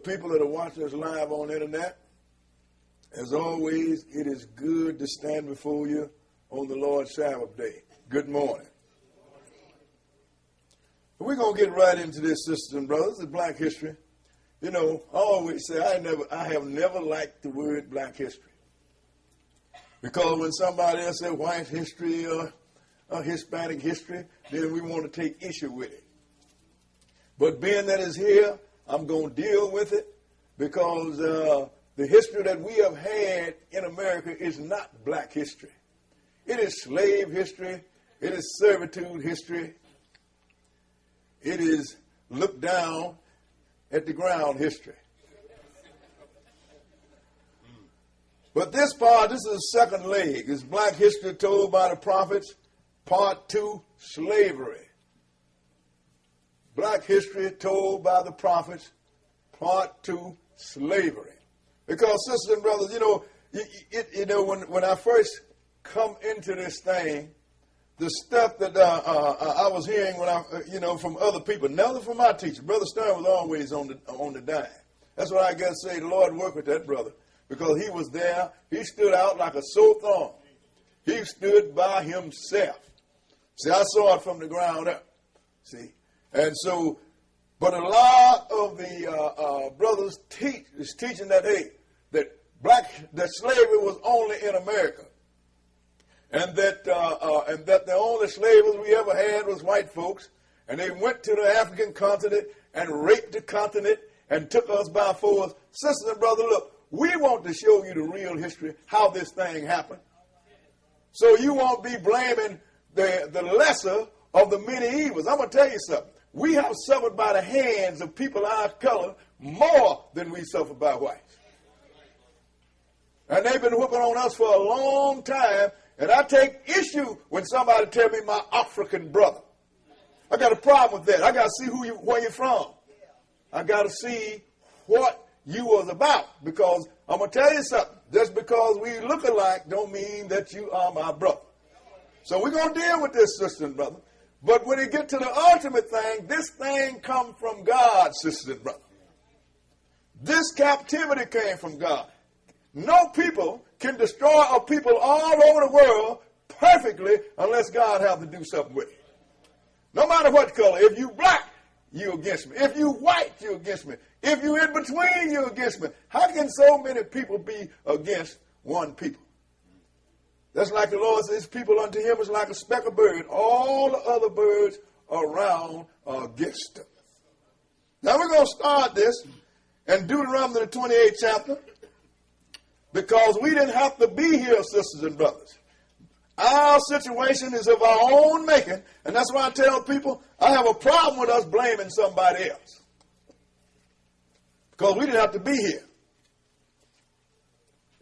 people that are watching us live on the internet, as always, it is good to stand before you on the Lord's Sabbath day. Good morning. We're going to get right into this, sisters and brothers. It's Black history. You know, I always say I have never liked the word black history. Because when somebody else says white history or Hispanic history, then we want to take issue with it. But being that it's here, I'm going to deal with it because the history that we have had in America is not black history. It is slave history. It is servitude history. It is look down at the ground history. But this part, this is the second leg. It's black history told by the prophets. Part 2, slavery. Black history told by the prophets. Part 2, slavery. Because, sisters and brothers, you know, when I first come into this thing, the stuff that I was hearing from other people, never from my teacher. Brother Stern was always on the dime. That's what I got to say. The Lord worked with that brother because he was there. He stood out like a sore thumb. He stood by himself. See, I saw it from the ground up. See, and so, but a lot of the brothers is teaching that that slavery was only in America. And that the only slavers we ever had was white folks, and they went to the African continent and raped the continent and took us by force. Sisters and brothers, look, we want to show you the real history, how this thing happened. So you won't be blaming the lesser of the many evils. I'm going to tell you something. We have suffered by the hands of people our color more than we suffered by whites. And they've been whooping on us for a long time. And I take issue when somebody tell me my African brother. I got a problem with that. I got to see where you're from. I got to see what you was about. Because I'm going to tell you something. Just because we look alike don't mean that you are my brother. So we're going to deal with this, sister and brother. But when it get to the ultimate thing, this thing come from God, sister and brother. This captivity came from God. No people can destroy a people all over the world perfectly unless God has to do something with it. No matter what color. If you black, you're against me. If you white, you're against me. If you in between, you're against me. How can so many people be against one people? That's like the Lord says, people unto him is like a speck of bird. All the other birds around are against them. Now we're going to start this in Deuteronomy the 28th chapter. Because we didn't have to be here, sisters and brothers. Our situation is of our own making, and that's why I tell people I have a problem with us blaming somebody else. Because we didn't have to be here.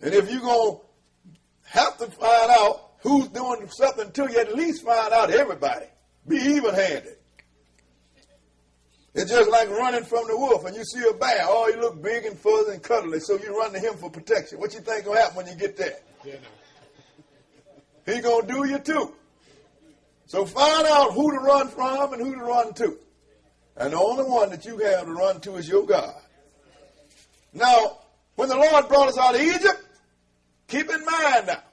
And if you're going to have to find out who's doing something to you, at least find out everybody. Be even-handed. It's just like running from the wolf and you see a bear. Oh, he look big and fuzzy and cuddly, so you run to him for protection. What you think going to happen when you get there? He going to do you too. So find out who to run from and who to run to. And the only one that you have to run to is your God. Now, when the Lord brought us out of Egypt, keep in mind now,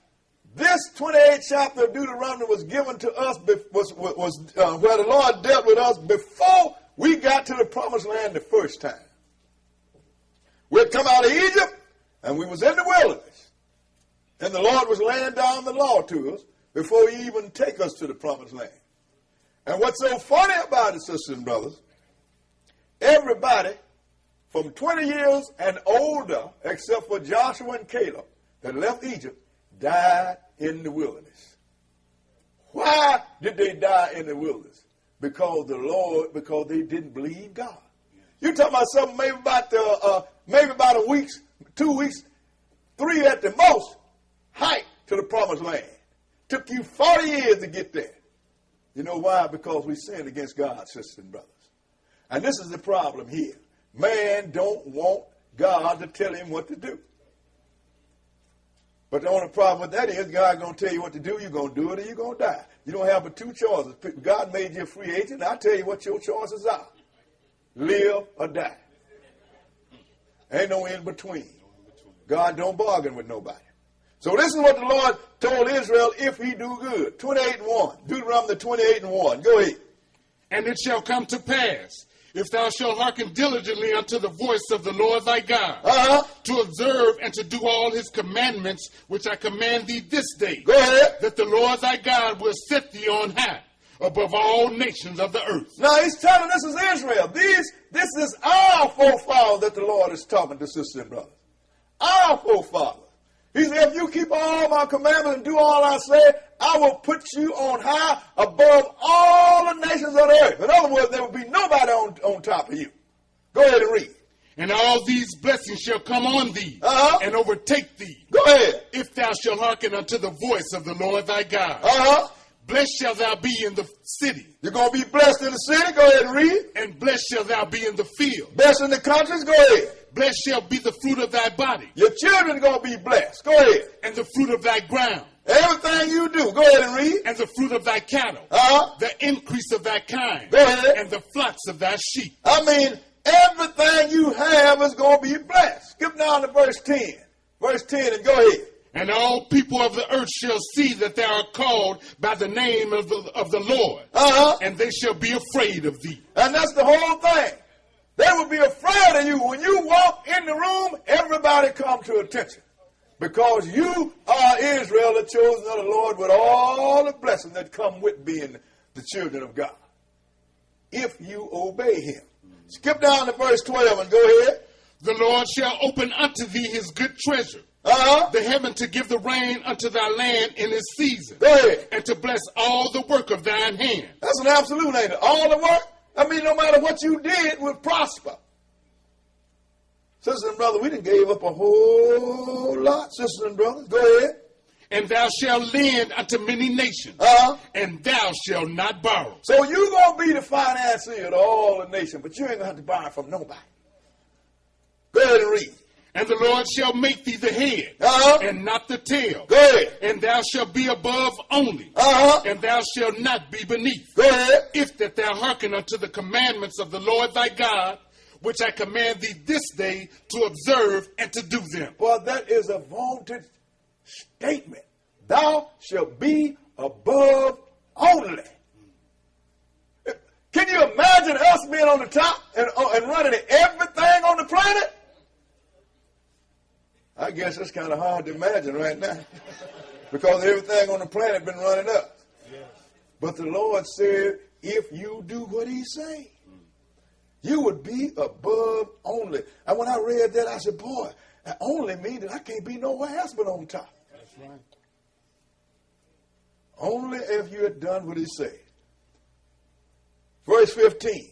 this 28th chapter of Deuteronomy was given to us, where the Lord dealt with us before we got to the promised land the first time. We'd come out of Egypt, and we was in the wilderness. And the Lord was laying down the law to us before he even take us to the promised land. And what's so funny about it, sisters and brothers, everybody from 20 years and older, except for Joshua and Caleb, that left Egypt, died in the wilderness. Why did they die in the wilderness? Because they didn't believe God. You're talking about something maybe about a week, 2 weeks, 3 at the most, hike to the promised land. Took you 40 years to get there. You know why? Because we sinned against God, sisters and brothers. And this is the problem here. Man don't want God to tell him what to do. But the only problem with that is God going to tell you what to do. You're going to do it or you're going to die. You don't have but two choices. God made you a free agent. I'll tell you what your choices are. Live or die. Ain't no in between. God don't bargain with nobody. So this is what the Lord told Israel if he do good. 28:1. Deuteronomy 28:1. Go ahead. And it shall come to pass, if thou shalt hearken diligently unto the voice of the Lord thy God, to observe and to do all his commandments, which I command thee this day, Go ahead. that the Lord thy God will set thee on high above all nations of the earth. Now he's telling this is Israel. This is our forefathers that the Lord is talking to, sisters and brothers. Our forefathers. He said, if you keep all my commandments and do all I say, I will put you on high above all the nations of the earth. In other words, there will be nobody on top of you. Go ahead and read. And all these blessings shall come on thee and overtake thee. Go ahead. If thou shalt hearken unto the voice of the Lord thy God. Blessed shall thou be in the city. You're going to be blessed in the city. Go ahead and read. And blessed shall thou be in the field. Blessed in the countries. Go ahead. Blessed shall be the fruit of thy body. Your children are going to be blessed. Go ahead. And the fruit of thy ground. Everything you do. Go ahead and read. And the fruit of thy cattle. The increase of thy kind. Go ahead. And the flocks of thy sheep. I mean, everything you have is going to be blessed. Skip down to verse 10. Verse 10 and go ahead. And all people of the earth shall see that thou art called by the name of the Lord. And they shall be afraid of thee. And that's the whole thing. They will be afraid of you. When you walk in the room, everybody come to attention. Because you are Israel, the chosen of the Lord, with all the blessings that come with being the children of God. If you obey him. Skip down to verse 12 and go ahead. The Lord shall open unto thee his good treasure. The heaven to give the rain unto thy land in its season. Go ahead. And to bless all the work of thine hand. That's an absolute, ain't it? All the work. I mean, no matter what you did, would prosper. Sisters and brothers, we done gave up a whole lot, sisters and brothers. Go ahead. And thou shalt lend unto many nations, and thou shalt not borrow. So you're going to be the financier to all the nations, but you ain't going to have to borrow from nobody. Go ahead and read. And the Lord shall make thee the head, and not the tail. Go ahead. And thou shalt be above only, and thou shalt not be beneath. Go ahead. If that thou hearken unto the commandments of the Lord thy God, which I command thee this day to observe and to do them. Well, that is a vaunted statement. Thou shalt be above only. Can you imagine us being on the top and running everything on the planet? I guess it's kind of hard to imagine right now because everything on the planet been running up. Yes. But the Lord said, if you do what he say, you would be above only. And when I read that, I said, boy, that only means that I can't be nowhere else but on top. That's right. Only if you had done what he said. Verse 15.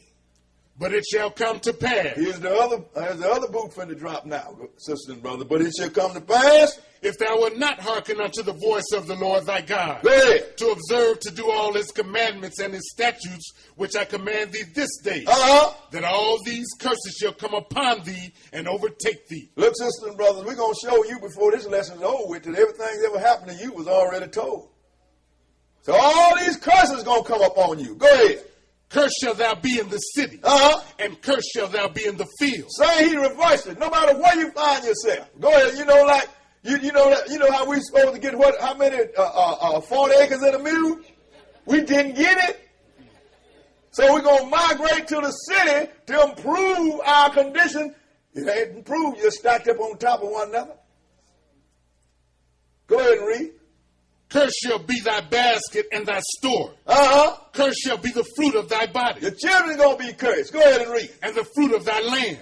But it shall come to pass. Here's the other boot finna drop now, sisters and brothers. But it shall come to pass. If thou wilt not hearken unto the voice of the Lord thy God, go ahead. To observe to do all his commandments and his statutes, which I command thee this day, that all these curses shall come upon thee and overtake thee. Look, sisters and brothers, we're going to show you before this lesson is over with that everything that ever happened to you was already told. So all these curses going to come upon you. Go ahead. Cursed shall thou be in the city, and cursed shall thou be in the field. Say he reversed it. No matter where you find yourself. Go ahead. You know, like you know how we supposed to get how many 40 acres in a mule? We didn't get it. So we're gonna migrate to the city to improve our condition. It ain't improved. You're stacked up on top of one another. Go ahead and read. Cursed shall be thy basket and thy store. Cursed shall be the fruit of thy body. Your children going to be cursed. Go ahead and read. And the fruit of thy land.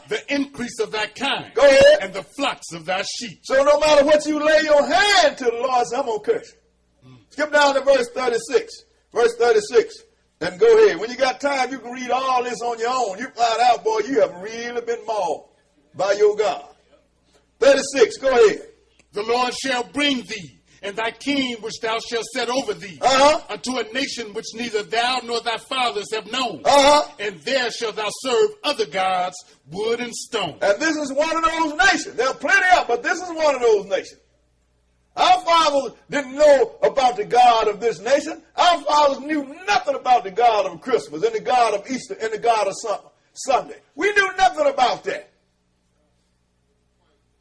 The increase of thy kind. Go ahead. And the flocks of thy sheep. So no matter what you lay your hand to, the Lord says, I'm going to curse you. Skip down to verse 36. Verse 36. And go ahead. When you got time, you can read all this on your own. You find out, boy, you have really been mauled by your God. 36. Go ahead. The Lord shall bring thee and thy king which thou shalt set over thee, unto a nation which neither thou nor thy fathers have known. And there shalt thou serve other gods, wood and stone. And this is one of those nations. There are plenty of, but this is one of those nations. Our fathers didn't know about the God of this nation. Our fathers knew nothing about the God of Christmas and the God of Easter and the God of Sunday. We knew nothing about that.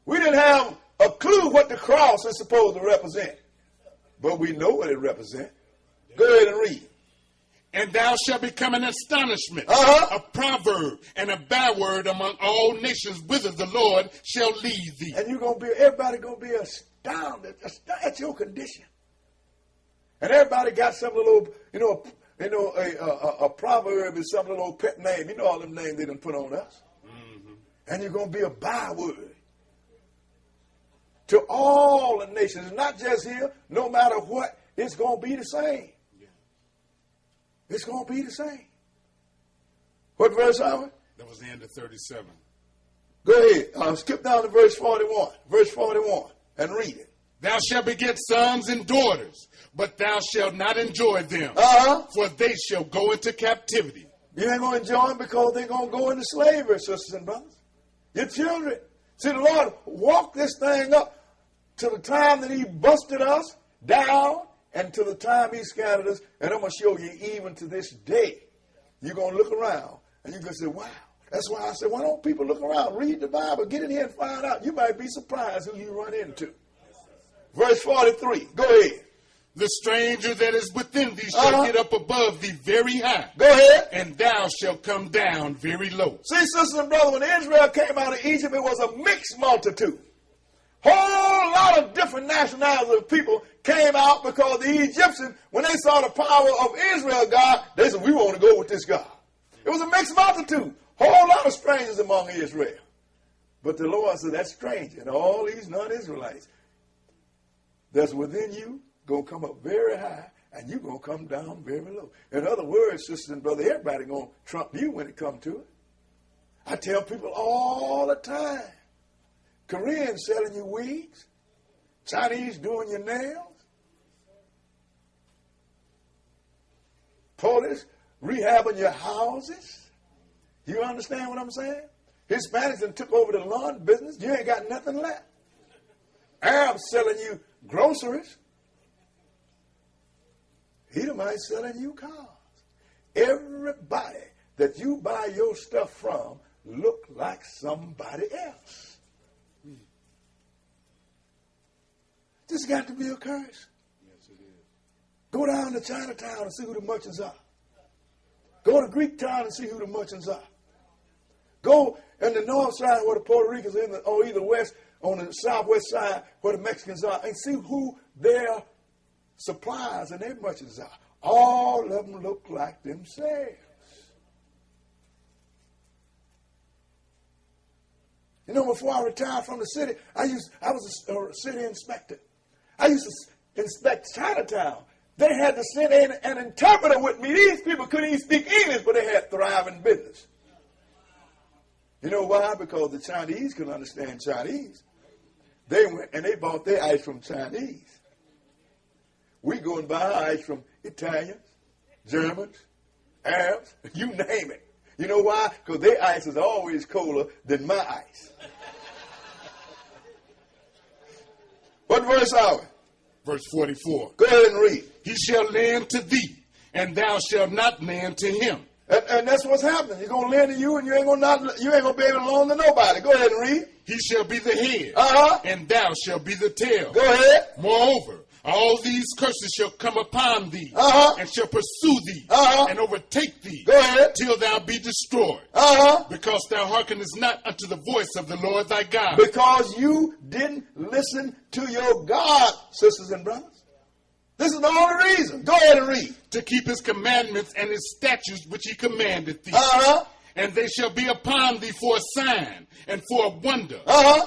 We didn't have a clue what the cross is supposed to represent. But we know what it represents. Go ahead and read. And thou shalt become an astonishment, a proverb, and a byword among all nations, whither the Lord shall lead thee. And everybody gonna be astounded at your condition. And everybody got some little, a proverb is some little pet name. You know all them names they done put on us. Mm-hmm. And you're gonna be a byword to all the nations, not just here. No matter what, it's gonna be the same. It's going to be the same. What verse are we? That was the end of 37. Go ahead. Skip down to verse 41. Verse 41 and read it. Thou shalt beget sons and daughters, but thou shalt not enjoy them, for they shall go into captivity. You ain't going to enjoy them because they're going to go into slavery, sisters and brothers. Your children. See, the Lord walked this thing up to the time that he busted us down, and to the time he scattered us, and I'm going to show you even to this day, you're going to look around, and you're going to say, wow. That's why I said, why don't people look around, read the Bible, get in here and find out. You might be surprised who you run into. Verse 43, go ahead. The stranger that is within thee shall get up above thee very high. Go ahead. And thou shalt come down very low. See, sisters and brothers, when Israel came out of Egypt, it was a mixed multitude. Whole lot of different nationalities of people came out because the Egyptians, when they saw the power of Israel, God, they said, we want to go with this God. It was a mixed multitude. Whole lot of strangers among Israel. But the Lord said, that stranger and all these non-Israelites that's within you going to come up very high, and you're going to come down very low. In other words, sisters and brothers, everybody going to trump you when it comes to it. I tell people all the time, Koreans selling you wigs, Chinese doing your nails, Polish rehabbing your houses. You understand what I'm saying? Hispanics done took over the lawn business. You ain't got nothing left. Arabs selling you groceries. Edomites selling you cars. Everybody that you buy your stuff from look like somebody else. This got to be a curse. Yes, it is. Go down to Chinatown and see who the merchants are. Go to Greek town and see who the merchants are. Go in the north side where the Puerto Ricans are, or either west, on the southwest side where the Mexicans are, and see who their suppliers and their merchants are. All of them look like themselves. You know, before I retired from the city, I was a city inspector. I used to inspect Chinatown. They had to send in an interpreter with me. These people couldn't even speak English, but they had thriving business. You know why? Because the Chinese couldn't understand Chinese. They went and they bought their ice from Chinese. We go and buy ice from Italians, Germans, Arabs, you name it. You know why? Because their ice is always colder than my ice. What verse are we? Verse 44. Go ahead and read. He shall lend to thee, and thou shalt not lend to him. And that's what's happening. He's going to lend to you, and you ain't going to be able to loan to nobody. Go ahead and read. He shall be the head, and thou shalt be the tail. Go ahead. Moreover, all these curses shall come upon thee, and shall pursue thee, and overtake thee, go ahead, till thou be destroyed, because thou hearkenest not unto the voice of the Lord thy God. Because you didn't listen to your God, sisters and brothers. This is the only reason. Go ahead and read. To keep his commandments and his statutes which he commanded thee. And they shall be upon thee for a sign and for a wonder,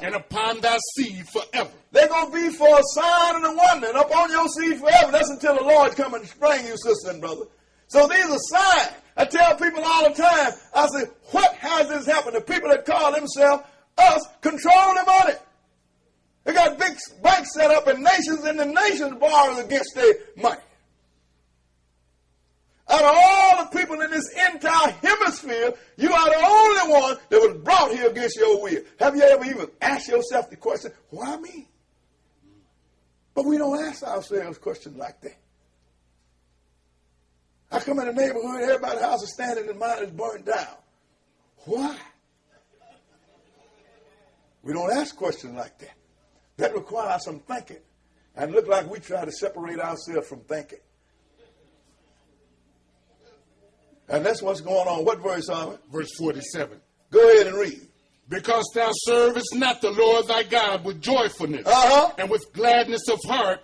and upon thy seed forever. They're going to be for a sign and a wonder, and upon your seed forever. That's until the Lord come and spring you, sister and brother. So these are signs. I tell people all the time, I say, what has this happened? The people that call themselves us control the money. They got big banks set up in nations, and the nations borrow against their money. Out of all the people in this entire hemisphere, you are the only one that was brought here against your will. Have you ever even asked yourself the question, why me? But we don't ask ourselves questions like that. I come in the neighborhood, everybody's house is standing and mine is burned down. Why? We don't ask questions like that. That requires some thinking. And look like we try to separate ourselves from thinking. And that's what's going on. What verse are we? Verse 47. Go ahead and read. Because thou servest not the Lord thy God with joyfulness and with gladness of heart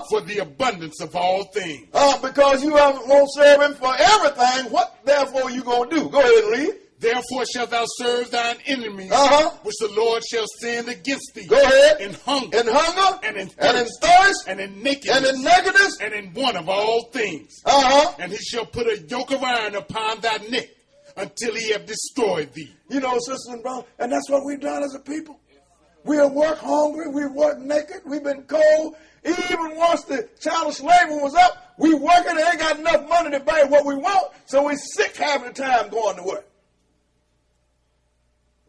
for the abundance of all things. Because you won't serve him for everything, what therefore you going to do? Go ahead and read. Therefore shalt thou serve thine enemies, which the Lord shall send against thee. Go ahead. In hunger. In hunger. And in thirst. And in thirst. And in nakedness. And in nakedness. And in want of all things. And he shall put a yoke of iron upon thy neck until he have destroyed thee. You know, sisters and brothers, and that's what we've done as a people. We'll work hungry. We work naked. We've been cold. Even once the child of slavery was up, we working and ain't got enough money to buy what we want, so we sick half the time going to work.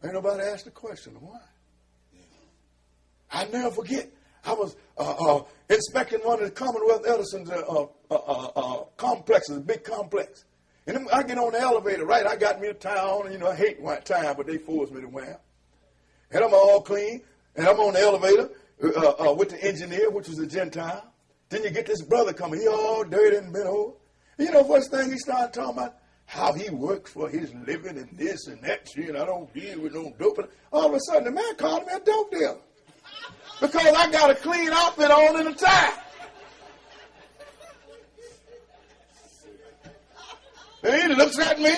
Ain't nobody asked the question, why? I never forget. I was inspecting one of the Commonwealth Edison's complexes, a big complex. And I get on the elevator, right? I got me a towel, and I hate white tie, but they force me to wear them. And I'm all clean, and I'm on the elevator with the engineer, which was a Gentile. Then you get this brother coming. He all dirty and bent over. And first thing he started talking about, how he works for his living and this and that shit, and I don't deal with no dope. All of a sudden, the man called me a dope dealer. Because I got a clean outfit on and a tie. And he looks at me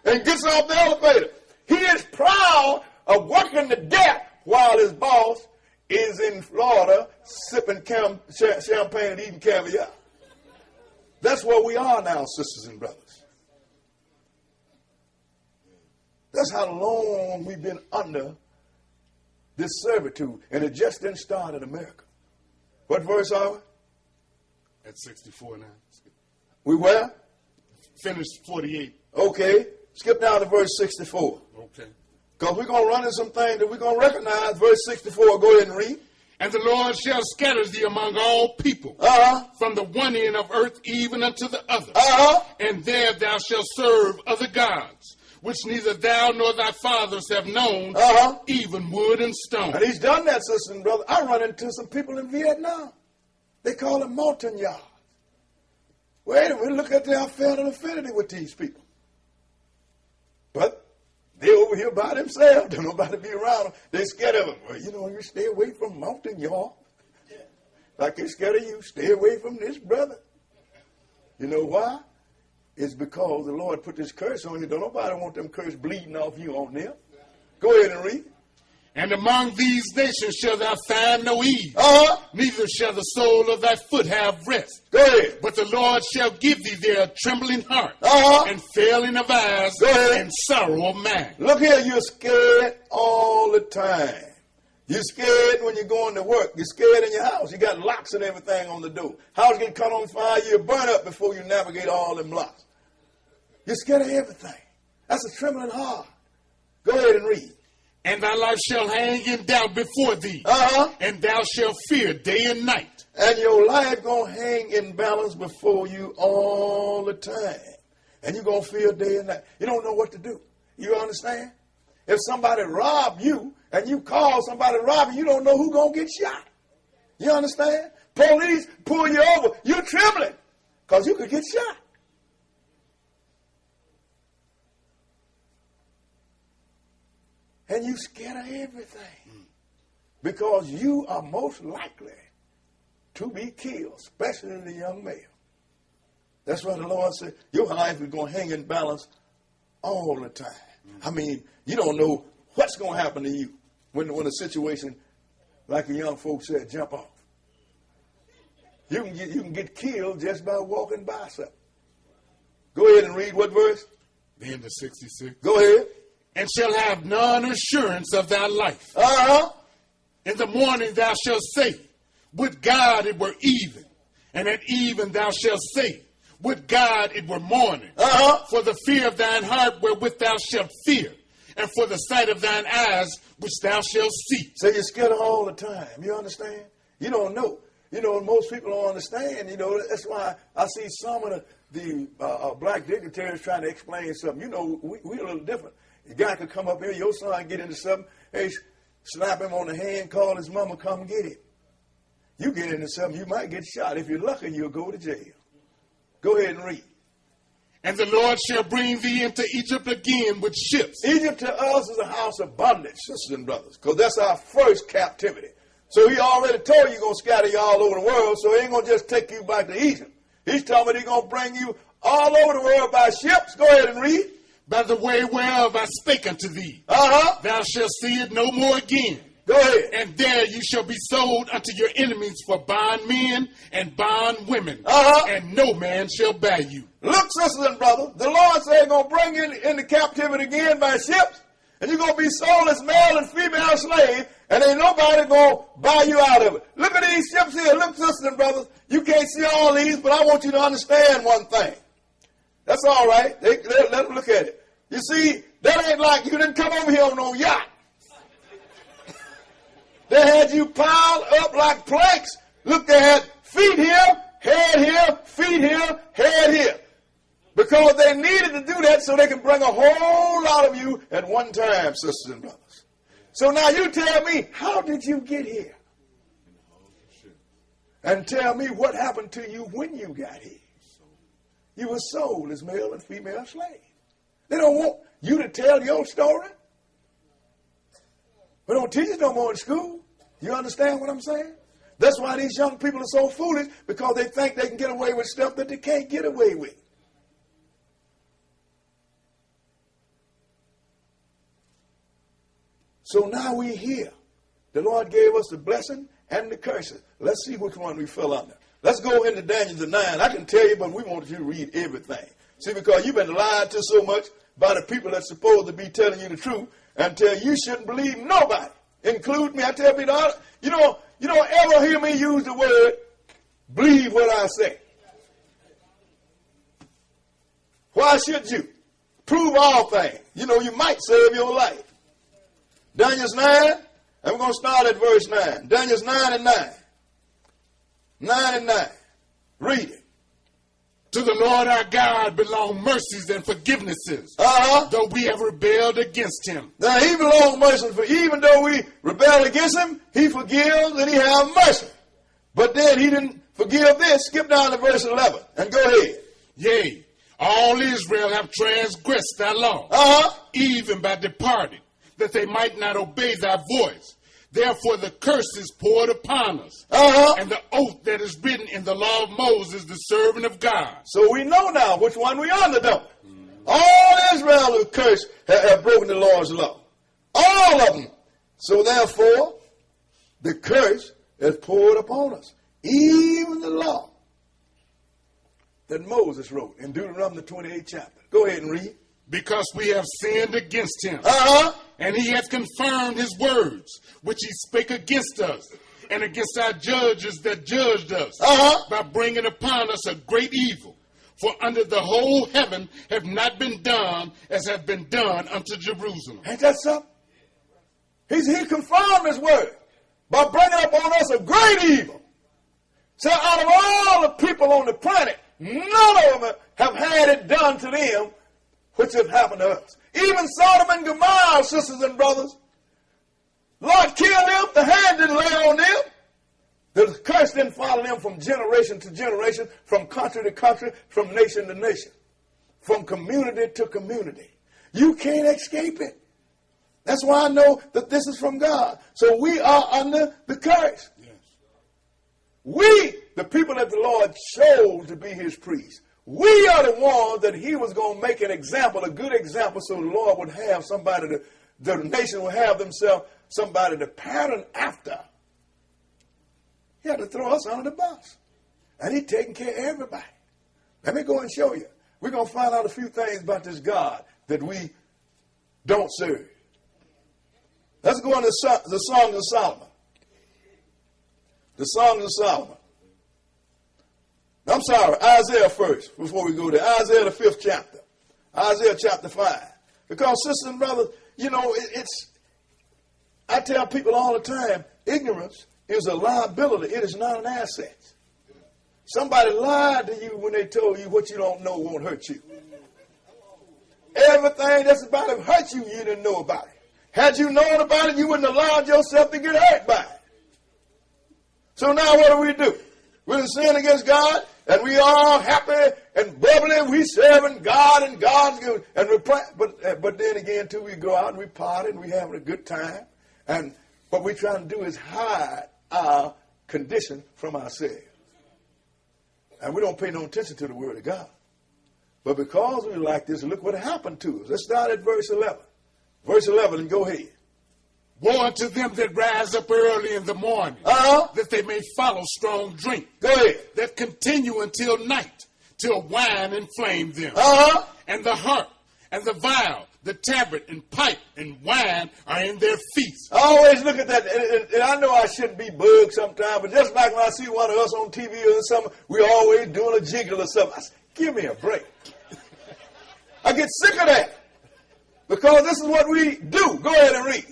and gets off the elevator. He is proud of working to death while his boss is in Florida sipping champagne and eating caviar. That's where we are now, sisters and brothers. That's how long we've been under this servitude. And it just didn't start in America. What verse are we? At 64 now. We where? Finished 48. Okay. Skip down to verse 64. Okay. Because we're going to run into some things that we're going to recognize. Verse 64, go ahead and read. And the Lord shall scatter thee among all people, from the one end of earth even unto the other. And there thou shalt serve other gods, which neither thou nor thy fathers have known, even wood and stone. And he's done that, sister and brother. I run into some people in Vietnam. They call them montagnards. Wait a minute, look at their affinity with these people. But they're over here by themselves. Don't nobody be around them. They're scared of them. Well, you stay away from montagnard. Like they're scared of you. Stay away from this brother. You know why? It's because the Lord put this curse on you. Don't nobody want them curse bleeding off you on them. Go ahead and read. And among these nations shall thou find no ease. Neither shall the sole of thy foot have rest. Go ahead. But the Lord shall give thee there a trembling heart, and failing of eyes, and sorrow of mind. Look here, you're scared all the time. You're scared when you're going to work. You're scared in your house. You got locks and everything on the door. House get caught on fire, you'll burn up before you navigate all them locks. You're scared of everything. That's a trembling heart. Go ahead and read. And thy life shall hang in doubt before thee, and thou shalt fear day and night. And your life going to hang in balance before you all the time. And you're going to fear day and night. You don't know what to do. You understand? If somebody robbed you, and you call somebody to rob you, you don't know who's going to get shot. You understand? Police pull you over, you're trembling, because you could get shot. And you scared of everything. Because you are most likely to be killed, especially the young male. That's why the Lord said, your life is going to hang in balance all the time. I mean, you don't know what's going to happen to you when a situation, like the young folks said, jump off. You can get killed just by walking by something. Go ahead and read what verse? The end of 66. Go ahead. And shall have none assurance of thy life. In the morning thou shalt say, would God it were even. And at even thou shalt say, would God it were morning. For the fear of thine heart wherewith thou shalt fear, and for the sight of thine eyes which thou shalt see. So you're scared all the time. You understand? You don't know. Most people don't understand. That's why I see some of the black dignitaries trying to explain something. We're a little different. The guy could come up here, your son get into something. Hey, slap him on the hand, call his mama, come get him. You get into something, you might get shot. If you're lucky, you'll go to jail. Go ahead and read. And the Lord shall bring thee into Egypt again with ships. Egypt to us is a house of bondage, sisters and brothers, because that's our first captivity. So he already told you he's going to scatter you all over the world, so he ain't going to just take you back to Egypt. He's telling me he's going to bring you all over the world by ships. Go ahead and read. By the way whereof I spake unto thee. Thou shalt see it no more again. Go ahead. And there you shall be sold unto your enemies for bondmen and bondwomen. And no man shall buy you. Look, sisters and brothers, the Lord said he's going to bring you into captivity again by ships. And you're going to be sold as male and female slave. And ain't nobody going to buy you out of it. Look at these ships here. Look, sisters and brothers. You can't see all these, but I want you to understand one thing. That's all right. Let them look at it. You see, that ain't like you didn't come over here on no yacht. They had you piled up like planks. Look, they had feet here, head here, feet here, head here. Because they needed to do that so they can bring a whole lot of you at one time, sisters and brothers. So now you tell me, how did you get here? And tell me what happened to you when you got here. You were sold as male and female slaves. They don't want you to tell your story. We don't teach it no more in school. You understand what I'm saying? That's why these young people are so foolish, because they think they can get away with stuff that they can't get away with. So now we're here. The Lord gave us the blessing and the curses. Let's see which one we fell under. Let's go into Daniel 9. I can tell you, but we want you to read everything. See, because you've been lied to so much by the people that's supposed to be telling you the truth, until you shouldn't believe nobody, include me. I tell people, you don't ever hear me use the word, believe what I say. Why should you? Prove all things. You might save your life. Daniel 9, and we're going to start at verse 9. Daniel 9 and 9. 9 and 9. Read it. To the Lord our God belong mercies and forgivenesses, though we have rebelled against him. Now he belongs mercy, for even though we rebel against him, he forgives and he has mercy. But then he didn't forgive this. Skip down to verse 11 and go ahead. Yea, all Israel have transgressed thy law, even by departing, that they might not obey thy voice. Therefore the curse is poured upon us, and the oath that is written in the law of Moses, the servant of God. So we know now which one we under, don't we? All Israel who cursed have broken the Lord's law. All of them. So therefore, the curse is poured upon us. Even the law that Moses wrote in Deuteronomy the 28th chapter. Go ahead and read. Because we have sinned against him. And he hath confirmed his words, which he spake against us, and against our judges that judged us, by bringing upon us a great evil. For under the whole heaven have not been done as have been done unto Jerusalem. Ain't that something? He confirmed his word by bringing upon us a great evil. So out of all the people on the planet, none of them have had it done to them which have happened to us. Even Sodom and Gomorrah, sisters and brothers, Lord killed them. The hand didn't lay on them. The curse didn't follow them from generation to generation, from country to country, from nation to nation, from community to community. You can't escape it. That's why I know that this is from God. So we are under the curse. Yes. We, the people that the Lord chose to be his priests, we are the ones that he was going to make an example, a good example, so the Lord would have somebody, the nation would have themselves somebody to pattern after. He had to throw us under the bus. And he's taking care of everybody. Let me go and show you. We're going to find out a few things about this God that we don't serve. Let's go into the Songs of Solomon. The Songs of Solomon. I'm sorry, Isaiah first, before we go there. Isaiah the 5th chapter. Isaiah chapter 5. Because, sisters and brothers, I tell people all the time, ignorance is a liability. It is not an asset. Somebody lied to you when they told you what you don't know won't hurt you. Everything that's about to hurt you, you didn't know about it. Had you known about it, you wouldn't have allowed yourself to get hurt by it. So now what do? We're sinning against God, and we all happy and bubbly. We serving God, and God's good. And but then again, too, we go out and we party and we having a good time. And what we're trying to do is hide our condition from ourselves. And we don't pay no attention to the word of God. But because we like this, look what happened to us. Let's start at verse 11. Verse 11, and go ahead. Woe unto them that rise up early in the morning, that they may follow strong drink. Go ahead. That continue until night, till wine inflame them. And the harp, and the viol, the tabret, and pipe, and wine are in their feasts. I always look at that, and I know I shouldn't be bugged sometimes, but just like when I see one of us on TV or something, we always doing a jiggle or something. I say, give me a break. I get sick of that. Because this is what we do. Go ahead and read.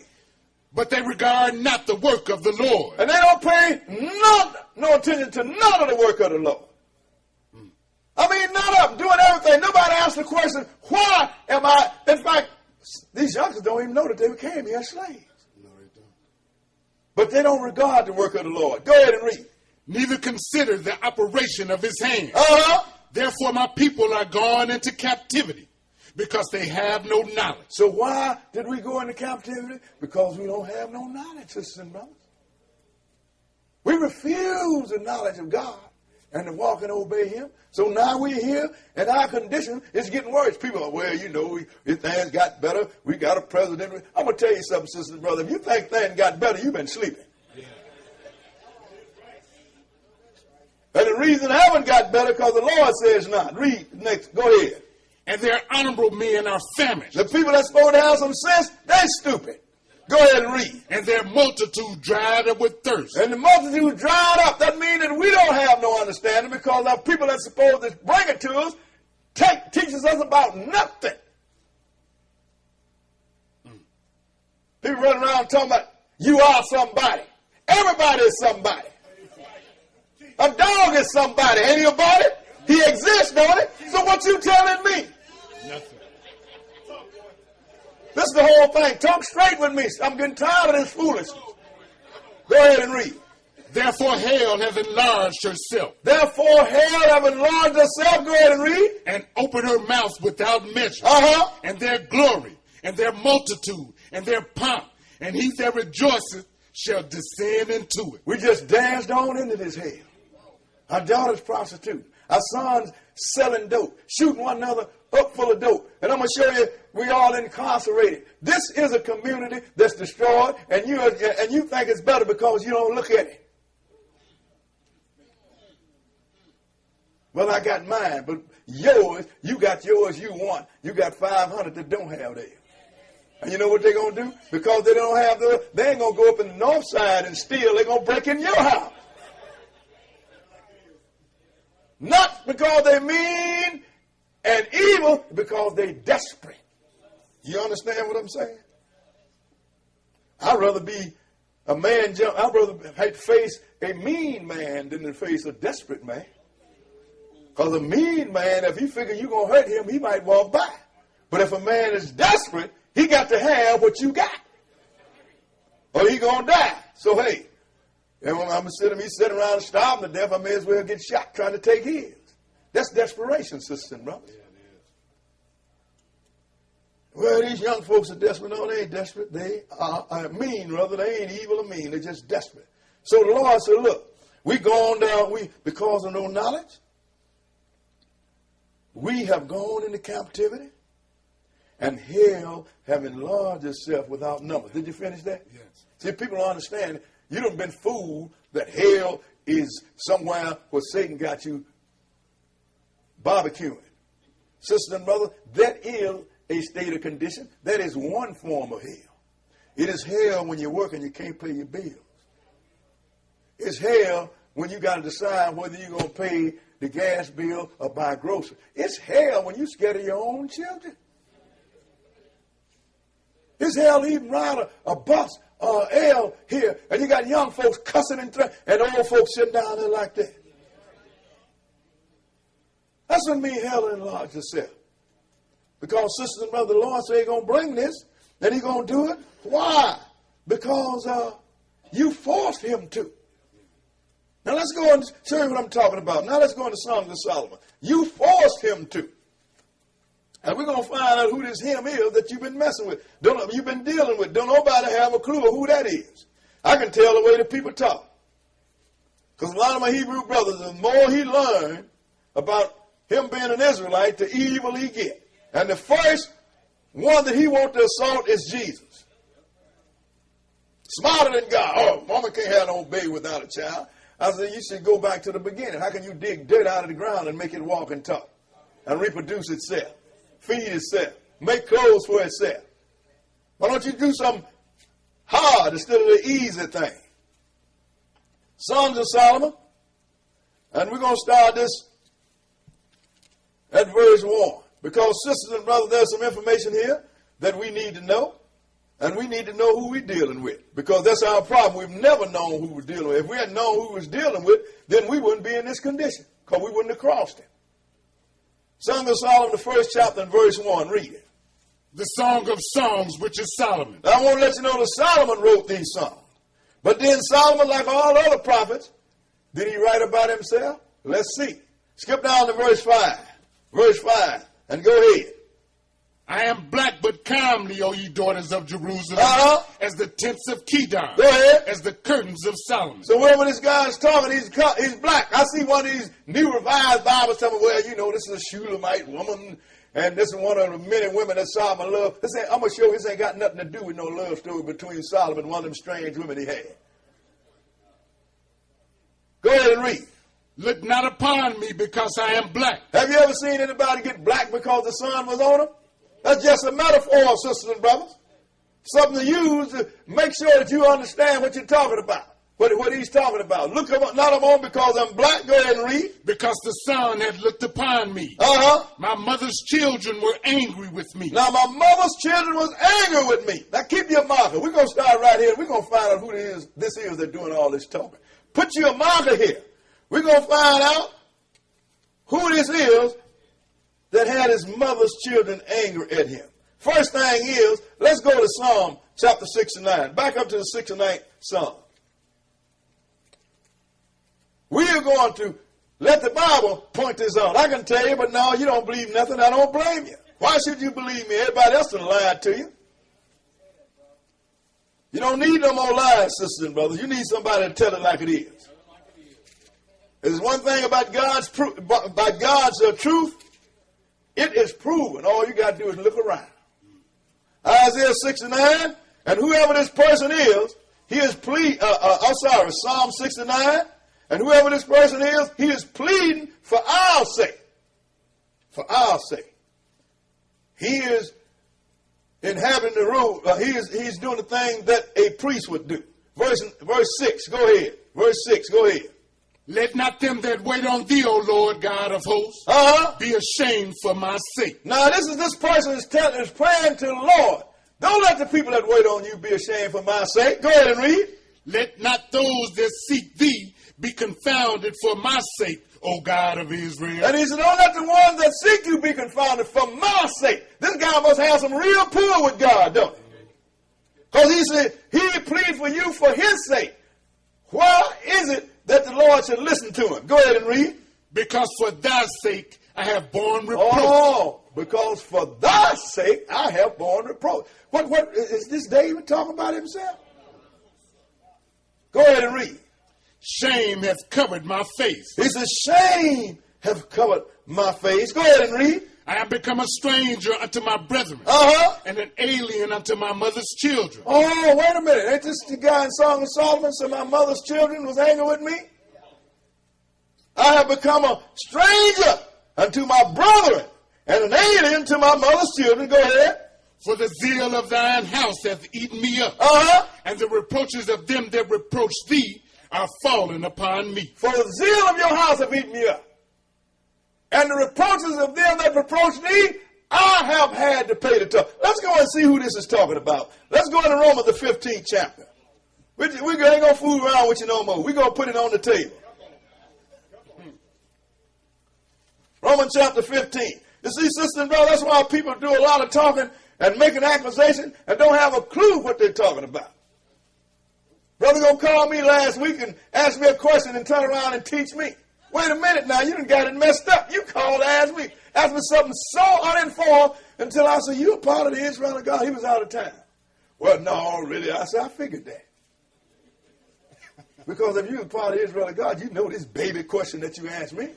But they regard not the work of the Lord. And they don't pay no attention to none of the work of the Lord. I mean, none of them doing everything. Nobody asks the question, why am I? In fact, these youngsters don't even know that they became here slaves. No, they don't. But they don't regard the work of the Lord. Go ahead and read. Neither consider the operation of his hand. Therefore my people are gone into captivity, because they have no knowledge. So why did we go into captivity? Because we don't have no knowledge, sisters and brothers. We refuse the knowledge of God and to walk and obey him. So now we're here, and our condition is getting worse. People are, well, you know, things got better. We got a president. I'm going to tell you something, sisters and brothers. If you think things got better, you've been sleeping. And the reason I haven't got better because the Lord says not. Read next. Go ahead. And their honorable men are famished. The people that's supposed to have some sense, they're stupid. Go ahead and read. And their multitude dried up with thirst. And the multitude dried up. That means that we don't have no understanding because our people that's supposed to bring it to us teaches us about nothing. People running around talking about you are somebody. Everybody is somebody. A dog is somebody. Ain't he a body? He exists, don't he? So what you telling me? Nothing. This is the whole thing. Talk straight with me. I'm getting tired of this foolishness. Go ahead and read. Therefore hell hath enlarged herself. Therefore hell hath enlarged herself. Go ahead and read. And opened her mouth without measure. And their glory, and their multitude, and their pomp, and he that rejoiceth shall descend into it. We just danced on into this hell. Our daughters prostitute. Our sons selling dope, shooting one another up full of dope. And I'm going to show you, we all incarcerated. This is a community that's destroyed, and you think it's better because you don't look at it. Well, I got mine, but yours, you got yours you want. You got 500 that don't have theirs. And you know what they're going to do? Because they don't have theirs, they ain't going to go up in the north side and steal. They're going to break in your house. Not because they're mean and evil, because they're desperate. You understand what I'm saying? I'd rather be a man, I'd rather face a mean man than to face a desperate man. Because a mean man, if he figure you're going to hurt him, he might walk by. But if a man is desperate, he got to have what you got. Or he going to die. So, hey. And when he's sitting around starving to death, I may as well get shot trying to take his. That's desperation, sisters and brothers. Well, these young folks are desperate. No, they ain't desperate. They are mean, rather. They ain't evil or mean. They're just desperate. So the Lord said, look, we gone down, because of no knowledge, we have gone into captivity, and hell have enlarged itself without number. Did you finish that? Yes. See, people don't understand. You done been fooled that hell is somewhere where Satan got you barbecuing. Sisters and brothers, that is a state of condition. That is one form of hell. It is hell when you work and you can't pay your bills. It's hell when you got to decide whether you're going to pay the gas bill or buy groceries. It's hell when you're scared of your own children. It's hell even ride a bus or L here, and you got young folks cussing and old folks sitting down there like that. That's what means hell enlarged itself. Because, sisters and brothers, the Lord said he's going to bring this, that he's going to do it? Why? Because you forced him to. Now let's go and show you what I'm talking about. Now let's go into Songs of Solomon. You forced him to. And we're going to find out who this him is that you've been messing with. You've been dealing with. Don't nobody have a clue of who that is. I can tell the way that people talk. Because a lot of my Hebrew brothers, the more he learned about him being an Israelite, the evil he get. And the first one that he wants to assault is Jesus. Smarter than God. Oh, mama can't have no baby without a child. I said, you should go back to the beginning. How can you dig dirt out of the ground and make it walk and talk and reproduce itself, feed itself, make clothes for itself? Why don't you do something hard instead of the easy thing? Songs of Solomon. And we're going to start this at verse 1. Because, sisters and brothers, there's some information here that we need to know. And we need to know who we're dealing with. Because that's our problem. We've never known who we're dealing with. If we had known who we was dealing with, then we wouldn't be in this condition. Because we wouldn't have crossed it. Song of Solomon, the first chapter and verse 1. Read it. The Song of Songs, which is Solomon. Now, I want to let you know that Solomon wrote these songs. But then Solomon, like all other prophets, did he write about himself? Let's see. Skip down to verse 5. Verse 5. And go ahead. I am black but comely, O ye daughters of Jerusalem, as the tents of Kedar, go ahead. As the curtains of Solomon. So wherever this guy is talking, he's black. I see one of these New Revised Bibles telling me, well, you know, this is a Shulamite woman, and this is one of the many women that Solomon loved. I'm going to show you this ain't got nothing to do with no love story between Solomon and one of them strange women he had. Go ahead and read. Look not upon me because I am black. Have you ever seen anybody get black because the sun was on them? That's just a metaphor, sisters and brothers. Something to use to make sure that you understand what you're talking about. What he's talking about. Look not upon because I'm black. Go ahead and read. Because the sun had looked upon me. My mother's children were angry with me. Now my mother's children was angry with me. Now keep your marker. We're going to start right here. We're going to find out who this is that's doing all this talking. Put your marker here. We're going to find out who this is that had his mother's children angry at him. First thing is, let's go to Psalm chapter 69. Back up to the 69th Psalm. We are going to let the Bible point this out. I can tell you, but no, you don't believe nothing. I don't blame you. Why should you believe me? Everybody else done lied to you. You don't need no more lies, sisters and brothers. You need somebody to tell it like it is. There's one thing about God's truth. It is proven. All you got to do is look around. Isaiah 69, and whoever this person is, he is Psalm 69, and whoever this person is, he is pleading for our sake. For our sake. He is inhabiting the rule. He's doing the thing that a priest would do. Verse 6, go ahead. Verse 6, go ahead. Let not them that wait on thee, O Lord God of hosts, be ashamed for my sake. Now this person is praying to the Lord. Don't let the people that wait on you be ashamed for my sake. Go ahead and read. Let not those that seek thee be confounded for my sake, O God of Israel. And he said, don't let the ones that seek you be confounded for my sake. This guy must have some real pull with God, don't he? Because he said, he plead for you for his sake. Why is it that the Lord should listen to him? Go ahead and read. Because for thy sake I have borne reproach. Oh, because for thy sake I have borne reproach. What is this David talking about himself? Go ahead and read. Shame hath covered my face. He says, shame hath covered my face. Go ahead and read. I am become a stranger unto my brethren, and an alien unto my mother's children. Oh, wait a minute. Ain't this the guy in Song of Solomon said my mother's children was angry with me? I have become a stranger unto my brethren, and an alien to my mother's children. Go ahead. For the zeal of thine house hath eaten me up, and the reproaches of them that reproach thee are fallen upon me. For the zeal of your house hath eaten me up. And the reproaches of them that reproach thee, I have had to pay the toll. Let's go and see who this is talking about. Let's go into Romans, the 15th chapter. We ain't going to fool around with you no more. We're going to put it on the table. Romans chapter 15. You see, sister and brother, that's why people do a lot of talking and make an accusation and don't have a clue what they're talking about. Brother gonna call me last week and ask me a question and turn around and teach me. Wait a minute now, you done got it messed up. You called last week, asked me something so uninformed until I said, you a part of the Israel of God. He was out of town. Well, no, really. I said, I figured that. Because if you were part of the Israel of God, you know this baby question that you asked me.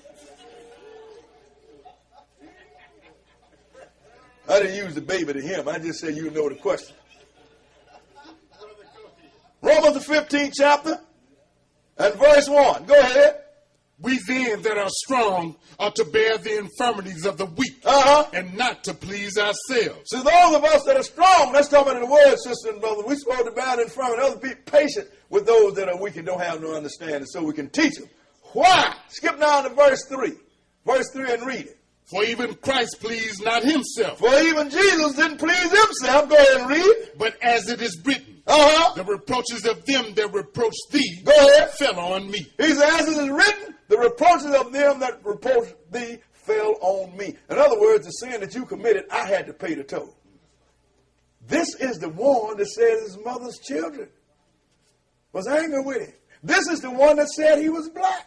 I didn't use the baby to him. I just said you know the question. Romans the 15th chapter and verse 1. Go ahead. We then that are strong are to bear the infirmities of the weak and not to please ourselves. So those of us that are strong, let's talk about the word, sister and brother. We're supposed to bear the infirmity. Others be patient with those that are weak and don't have no understanding so we can teach them. Why? Skip down to verse 3. Verse 3 and read it. For even Christ pleased not himself. For even Jesus didn't please himself. Go ahead and read. But as it is written, the reproaches of them that reproached thee fell on me. He said, as it is written, the reproaches of them that reproached thee fell on me. In other words, the sin that you committed, I had to pay the toll. This is the one that says his mother's children was angry with him. This is the one that said he was black.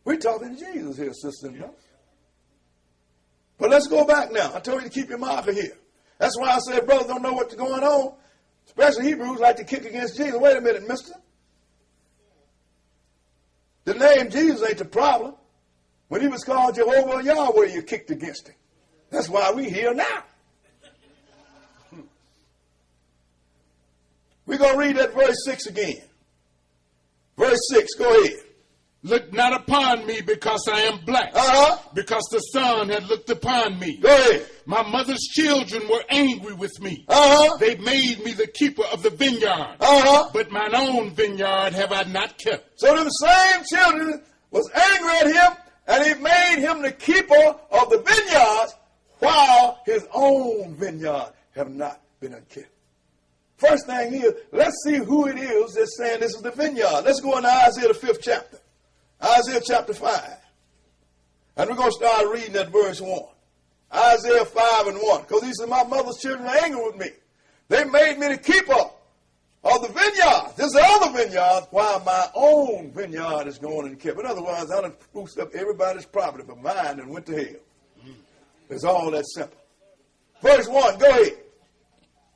We're talking to Jesus here, sister and brother. But let's go back now. I told you to keep your marker here. That's why I said brothers don't know what's going on. Especially Hebrews like to kick against Jesus. Wait a minute, mister. The name Jesus ain't the problem. When he was called Jehovah Yahweh, you kicked against him. That's why we here now. We're going to read that verse 6 again. Verse 6, go ahead. Look not upon me because I am black, because the sun had looked upon me. Go ahead. My mother's children were angry with me. They made me the keeper of the vineyard, but mine own vineyard have I not kept. So the same children was angry at him, and he made him the keeper of the vineyards, while his own vineyard have not been unkept. First thing here, let's see who it is that's saying this is the vineyard. Let's go into Isaiah the 5th chapter. Isaiah chapter 5. And we're going to start reading at verse 1. Isaiah 5 and 1. Because he said, my mother's children are angry with me. They made me the keeper of the vineyard. This is the other vineyard, while my own vineyard is going and kept. In other words, I done spruced up everybody's property but mine and went to hell. It's all that simple. Verse 1, go ahead.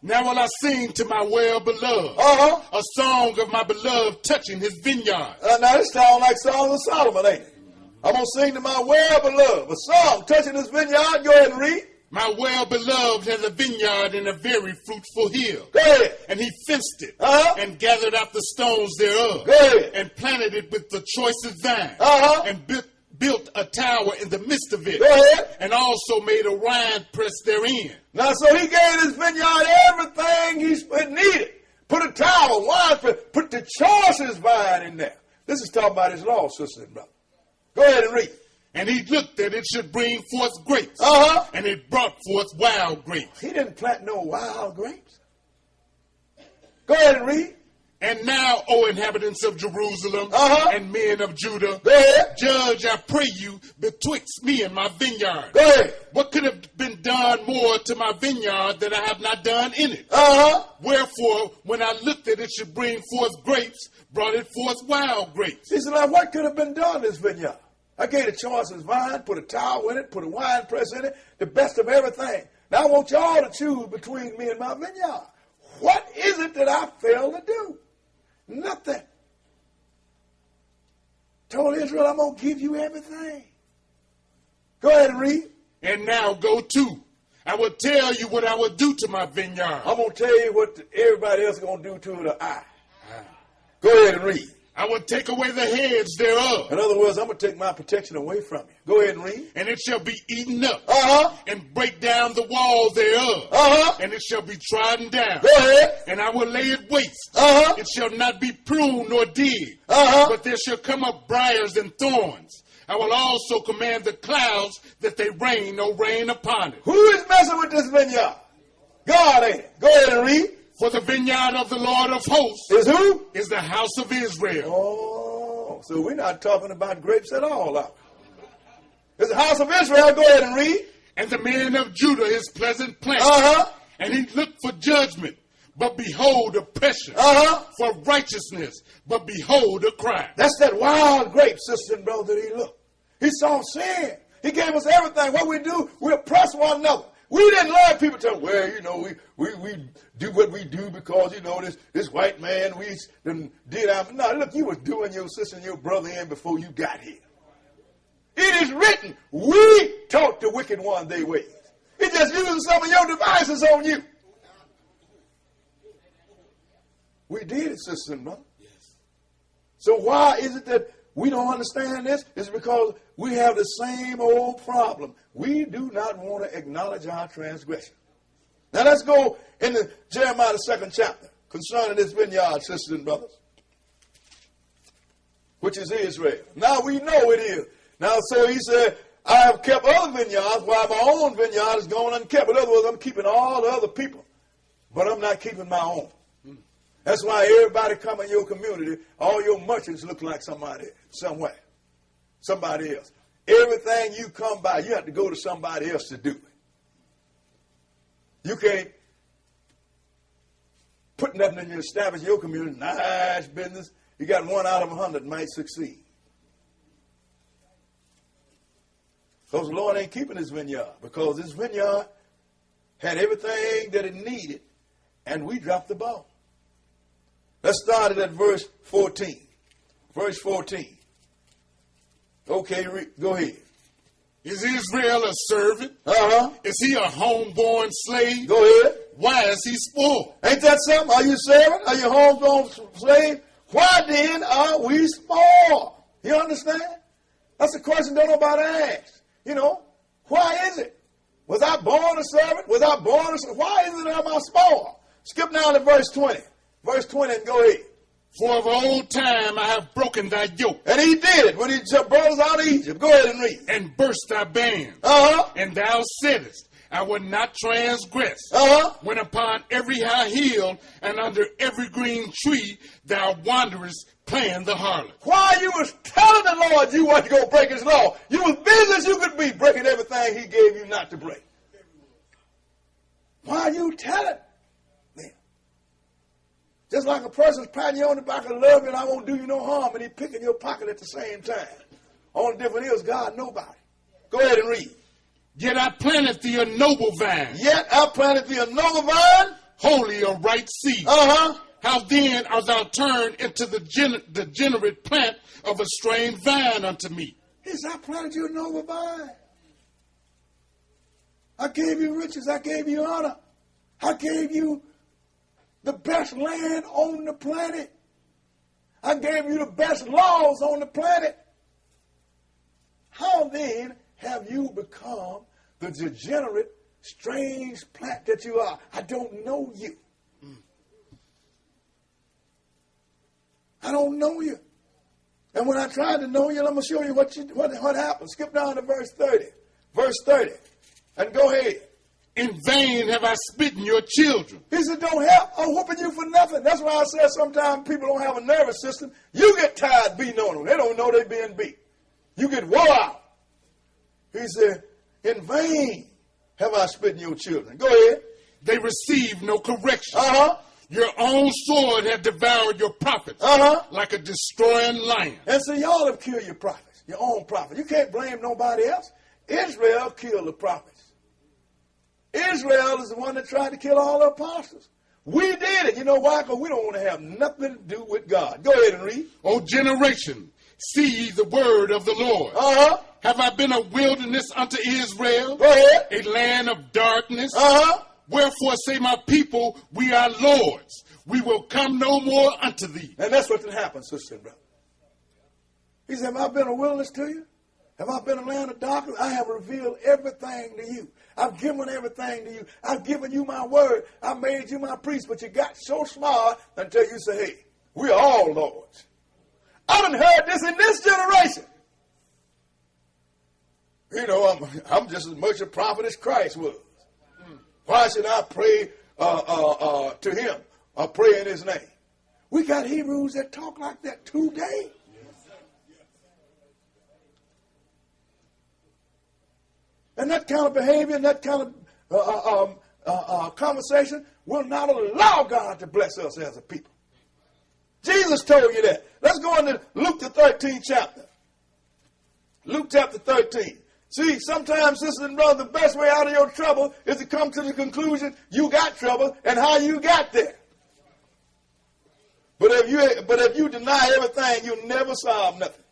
Now will I sing to my well-beloved, a song of my beloved touching his vineyard. Now this sounds like Songs of Solomon, ain't it? I'm going to sing to my well-beloved, a song touching his vineyard. Go ahead and read. My well-beloved has a vineyard in a very fruitful hill. Go ahead. And he fenced it, and gathered out the stones thereof. Go ahead. And planted it with the choicest vine, and built a tower in the midst of it. Go ahead. And also made a wine press therein. Now, so he gave his vineyard everything he needed. Put a tower, wine press, put the choicest vine in there. This is talking about his law, sister and brother. Go ahead and read. And he looked that it should bring forth grapes. And it brought forth wild grapes. He didn't plant no wild grapes. Go ahead and read. And now, O inhabitants of Jerusalem and men of Judah, judge, I pray you, betwixt me and my vineyard. Go ahead. What could have been done more to my vineyard that I have not done in it? Wherefore, when I looked that it should bring forth grapes, brought it forth wild grapes. He said, now what could have been done in this vineyard? I gave the choicest vine, put a tower in it, put a wine press in it, the best of everything. Now I want y'all to choose between me and my vineyard. What is it that I failed to do? Nothing. Told Israel, I'm going to give you everything. Go ahead and read. And now go to. I will tell you what I will do to my vineyard. I'm going to tell you what everybody else is going to do to the eye. Go ahead and read. I will take away the heads thereof. In other words, I'm going to take my protection away from you. Go ahead and read. And it shall be eaten up. And break down the wall thereof. And it shall be trodden down. Go ahead. And I will lay it waste. It shall not be pruned nor digged. But there shall come up briars and thorns. I will also command the clouds that they rain no rain upon it. Who is messing with this vineyard? God ain't it. Go ahead and read. For the vineyard of the Lord of hosts is who? Is the house of Israel. Oh, so we're not talking about grapes at all. It's the house of Israel. Go ahead and read. And the men of Judah his pleasant plant. And he looked for judgment, but behold oppression. For righteousness, but behold a cry. That's that wild grape, sister and brother, that he looked. He saw sin. He gave us everything. What we do, we oppress one another. We didn't let people tell, well, you know, we do what we do because, you know, this white man, we did our... No, look, you was doing your sister and your brother in before you got here. It is written, we taught the wicked one their ways. It's just using some of your devices on you. We did it, sister and brother. Yes. So why is it that we don't understand this? It's because we have the same old problem. We do not want to acknowledge our transgression. Now let's go into Jeremiah the 2nd chapter concerning this vineyard, sisters and brothers, which is Israel. Now we know it is. Now so he said, I have kept other vineyards while my own vineyard is going unkept. In other words, I'm keeping all the other people, but I'm not keeping my own. That's why everybody come in your community, all your merchants look like somebody, somewhere, somebody else. Everything you come by, you have to go to somebody else to do it. You can't put nothing in your establish your community, nice business. You got 1 out of 100 might succeed. Because the Lord ain't keeping his vineyard, because this vineyard had everything that it needed, and we dropped the ball. Let's start it at verse 14. Verse 14. Okay, go ahead. Is Israel a servant? Is he a homeborn slave? Go ahead. Why is he spoiled? Ain't that something? Are you servant? Are you homeborn slave? Why then are we spoiled? You understand? That's a question don't nobody ask. You know, why is it? Was I born a servant? Was I born a servant? Why is it that I'm spoiled? Skip down to verse 20. Verse 20 and go ahead. For of old time I have broken thy yoke. And he did it when he brought us out of Egypt. Go ahead and read. And burst thy bands. And thou saidest, I will not transgress. When upon every high hill and under every green tree thou wanderest playing the harlot. Why you was telling the Lord you wasn't going to break his law. You was busy as you could be breaking everything he gave you not to break. Why you telling? Just like a person's patting you on the back and love you and I won't do you no harm, and he picking your pocket at the same time. Only difference is God nobody. Go ahead and read. Yet I planted thee a noble vine. Yet I planted thee a noble vine. Holy a right seed. How then art thou turned into the degenerate plant of a strange vine unto me? He said, I planted you a noble vine. I gave you riches. I gave you honor. I gave you the best land on the planet. I gave you the best laws on the planet. How then have you become the degenerate, strange plant that you are? I don't know you. I don't know you. And when I tried to know you, I'm going to show you what happened. Skip down to verse 30. Verse 30. And go ahead. In vain have I smitten your children. He said, don't help. I'm whooping you for nothing. That's why I said sometimes people don't have a nervous system. You get tired beating on them. They don't know they're being beat. You get wore out. He said, in vain have I smitten your children. Go ahead. They receive no correction. Your own sword had devoured your prophets like a destroying lion. And so y'all have killed your prophets, your own prophets. You can't blame nobody else. Israel killed the prophets. Israel is the one that tried to kill all the apostles. We did it. You know why? Because we don't want to have nothing to do with God. Go ahead and read. O generation, see ye the word of the Lord. Have I been a wilderness unto Israel? Go ahead. A land of darkness? Wherefore say my people, we are lords. We will come no more unto thee. And that's what happened, sister and brother. He said, have I been a wilderness to you? Have I been a land of darkness? I have revealed everything to you. I've given everything to you. I've given you my word. I made you my priest. But you got so smart until you say, hey, we're all lords. I done heard this in this generation. You know, I'm just as much a prophet as Christ was. Why should I pray to him or pray in his name? We got Hebrews that talk like that today. And that kind of behavior and that kind of conversation will not allow God to bless us as a people. Jesus told you that. Let's go into Luke the 13th chapter. Luke chapter 13. See, sometimes, sisters and brothers, the best way out of your trouble is to come to the conclusion you got trouble and how you got there. But if you deny everything, you'll never solve nothing.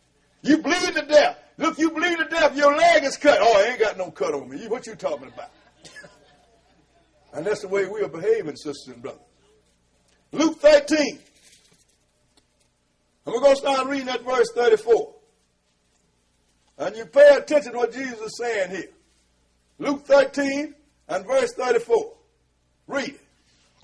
You bleed to death. Look, you bleed to death, your leg is cut. Oh, I ain't got no cut on me. What you talking about? And that's the way we are behaving, sisters and brothers. Luke 13. And we're going to start reading at verse 34. And you pay attention to what Jesus is saying here. Luke 13 and verse 34. Read it.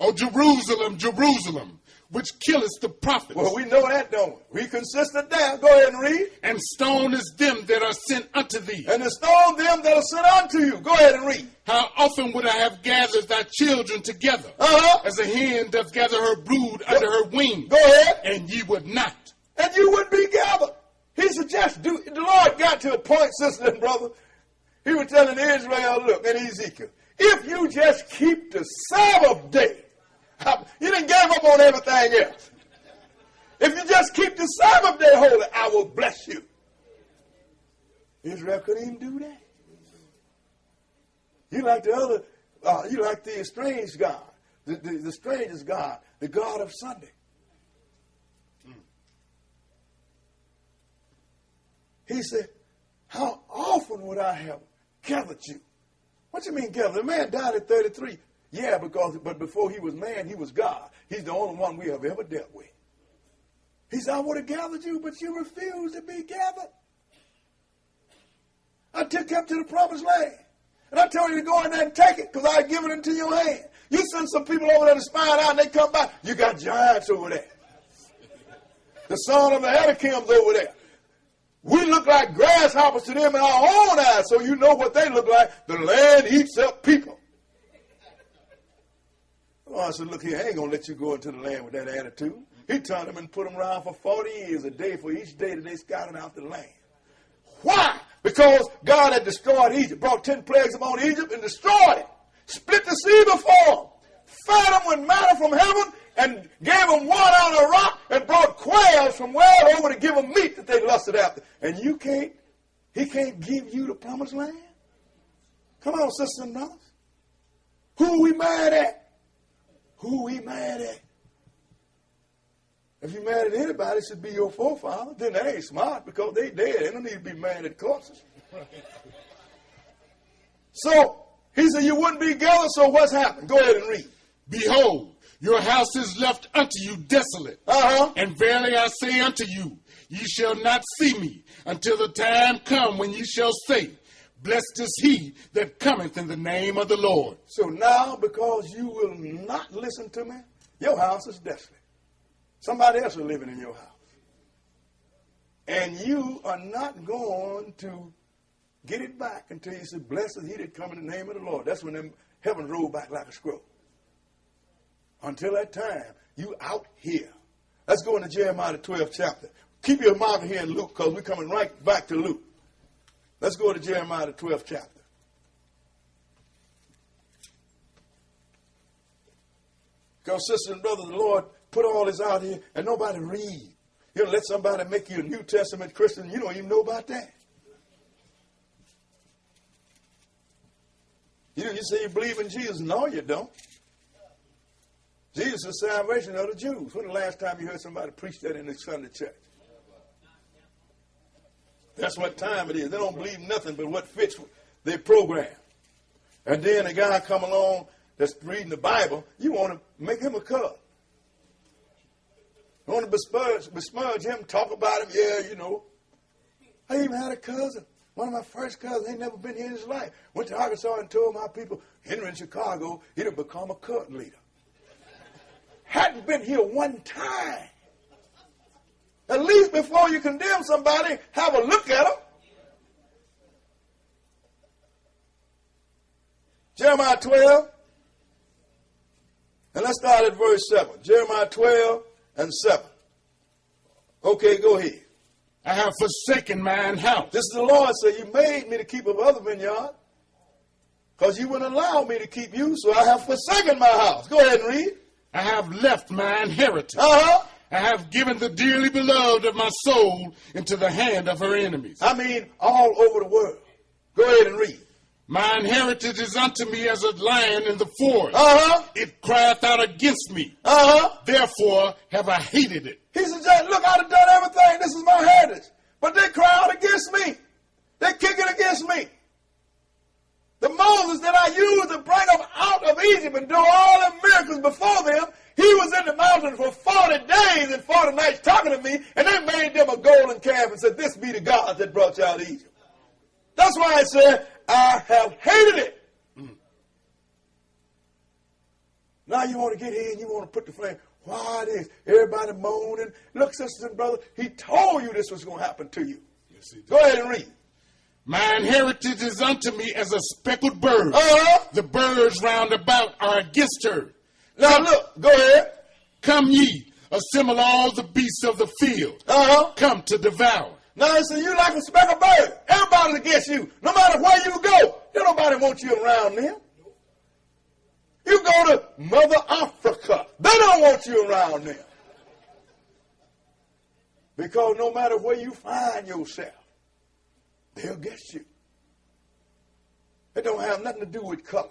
O Jerusalem, Jerusalem, which killest the prophets. Well, we know that, don't we? We consist of death. Go ahead and read. And stone is them that are sent unto thee. And to stone them that are sent unto you. Go ahead and read. How often would I have gathered thy children together, as a hen doth gather her brood under her wing. Go ahead. And ye would not. And you would be gathered. He suggests, the Lord got to a point, sister and brother. He was telling Israel, look, in Ezekiel, if you just keep the Sabbath day, you done gave up on everything else. If you just keep the Sabbath day holy, I will bless you. Israel couldn't even do that. You like the estranged God, the strangest God, the God of Sunday. He said, how often would I have gathered you? What you mean gathered? The man died at 33. Yeah, but before he was man, he was God. He's the only one we have ever dealt with. He said, I would have gathered you, but you refused to be gathered. I took you up to the promised land. And I told you to go in there and take it because I had given it into your hand. You send some people over there to spy it out and they come back. You got giants over there. The son of the Anakims over there. We look like grasshoppers to them in our own eyes, so you know what they look like. The land eats up people. Oh, I said, look here, I ain't going to let you go into the land with that attitude. He turned them and put them around for 40 years a day for each day that they scouted out the land. Why? Because God had destroyed Egypt, brought 10 plagues upon Egypt and destroyed it. Split the sea before them, fed them with manna from heaven, and gave them water out of a rock and brought quails from well over to give them meat that they lusted after. And he can't give you the promised land? Come on, sisters and brothers. Who are we mad at? Who are we mad at? If you're mad at anybody, it should be your forefathers. Then they ain't smart because they dead. They don't need to be mad at corpses. So, he said you wouldn't be gathered, so what's happened? Go ahead and read. Behold, your house is left unto you desolate. And verily I say unto you, ye shall not see me until the time come when ye shall say, blessed is he that cometh in the name of the Lord. So now, because you will not listen to me, your house is desolate. Somebody else is living in your house. And you are not going to get it back until you say, blessed is he that cometh in the name of the Lord. That's when them heaven roll back like a scroll. Until that time, you out here. Let's go into Jeremiah the 12th chapter. Keep your marker here in Luke because we're coming right back to Luke. Let's go to Jeremiah the 12th chapter. Because, sisters and brothers, the Lord put all this out here and nobody read. You know, let somebody make you a New Testament Christian. You don't even know about that. You say you believe in Jesus. No, you don't. Jesus is salvation of the Jews. When the last time you heard somebody preach that in the Sunday church? That's what time it is. They don't believe nothing but what fits their program. And then a guy come along that's reading the Bible, you want to make him a cut. You want to besmirch him, talk about him. Yeah, you know. I even had a cousin. One of my first cousins, ain't never been here in his life. Went to Arkansas and told my people, Henry in Chicago, he'd have become a cult leader. Hadn't been here one time. At least before you condemn somebody, have a look at them. Jeremiah 12. And let's start at verse 7. Jeremiah 12 and 7. Okay, go ahead. I have forsaken mine house. This is the Lord said, you made me to keep of other vineyard. Because you wouldn't allow me to keep you, so I have forsaken my house. Go ahead and read. I have left my inheritance. Uh-huh. I have given the dearly beloved of my soul into the hand of her enemies. I mean, all over the world. Go ahead and read. My inheritance is unto me as a lion in the forest. Uh-huh. It crieth out against me. Uh-huh. Therefore have I hated it. He said, look, I'd have done everything. This is my heritage. But they cry out against me. They're kicking against me. The Moses that I used to bring them out of Egypt and do all the miracles before them, he was in the mountain for 40 days and 40 nights talking to me, and they made them a golden calf and said, this be the God that brought you out of Egypt. That's why I said, I have hated it. Now you want to get here and you want to put the flame. Why it is? Everybody moaning. Look, sisters and brothers, he told you this was going to happen to you. Yes, go ahead and read. My inheritance is unto me as a speckled bird. Uh-huh. The birds round about are against her. Now look, go ahead. Come ye, assemble all the beasts of the field. Uh-huh. Come to devour. Now he said, you like a speckled bird. Everybody's against you. No matter where you go, there nobody wants you around them. You go to Mother Africa. They don't want you around them. Because no matter where you find yourself, they'll get you. It don't have nothing to do with color.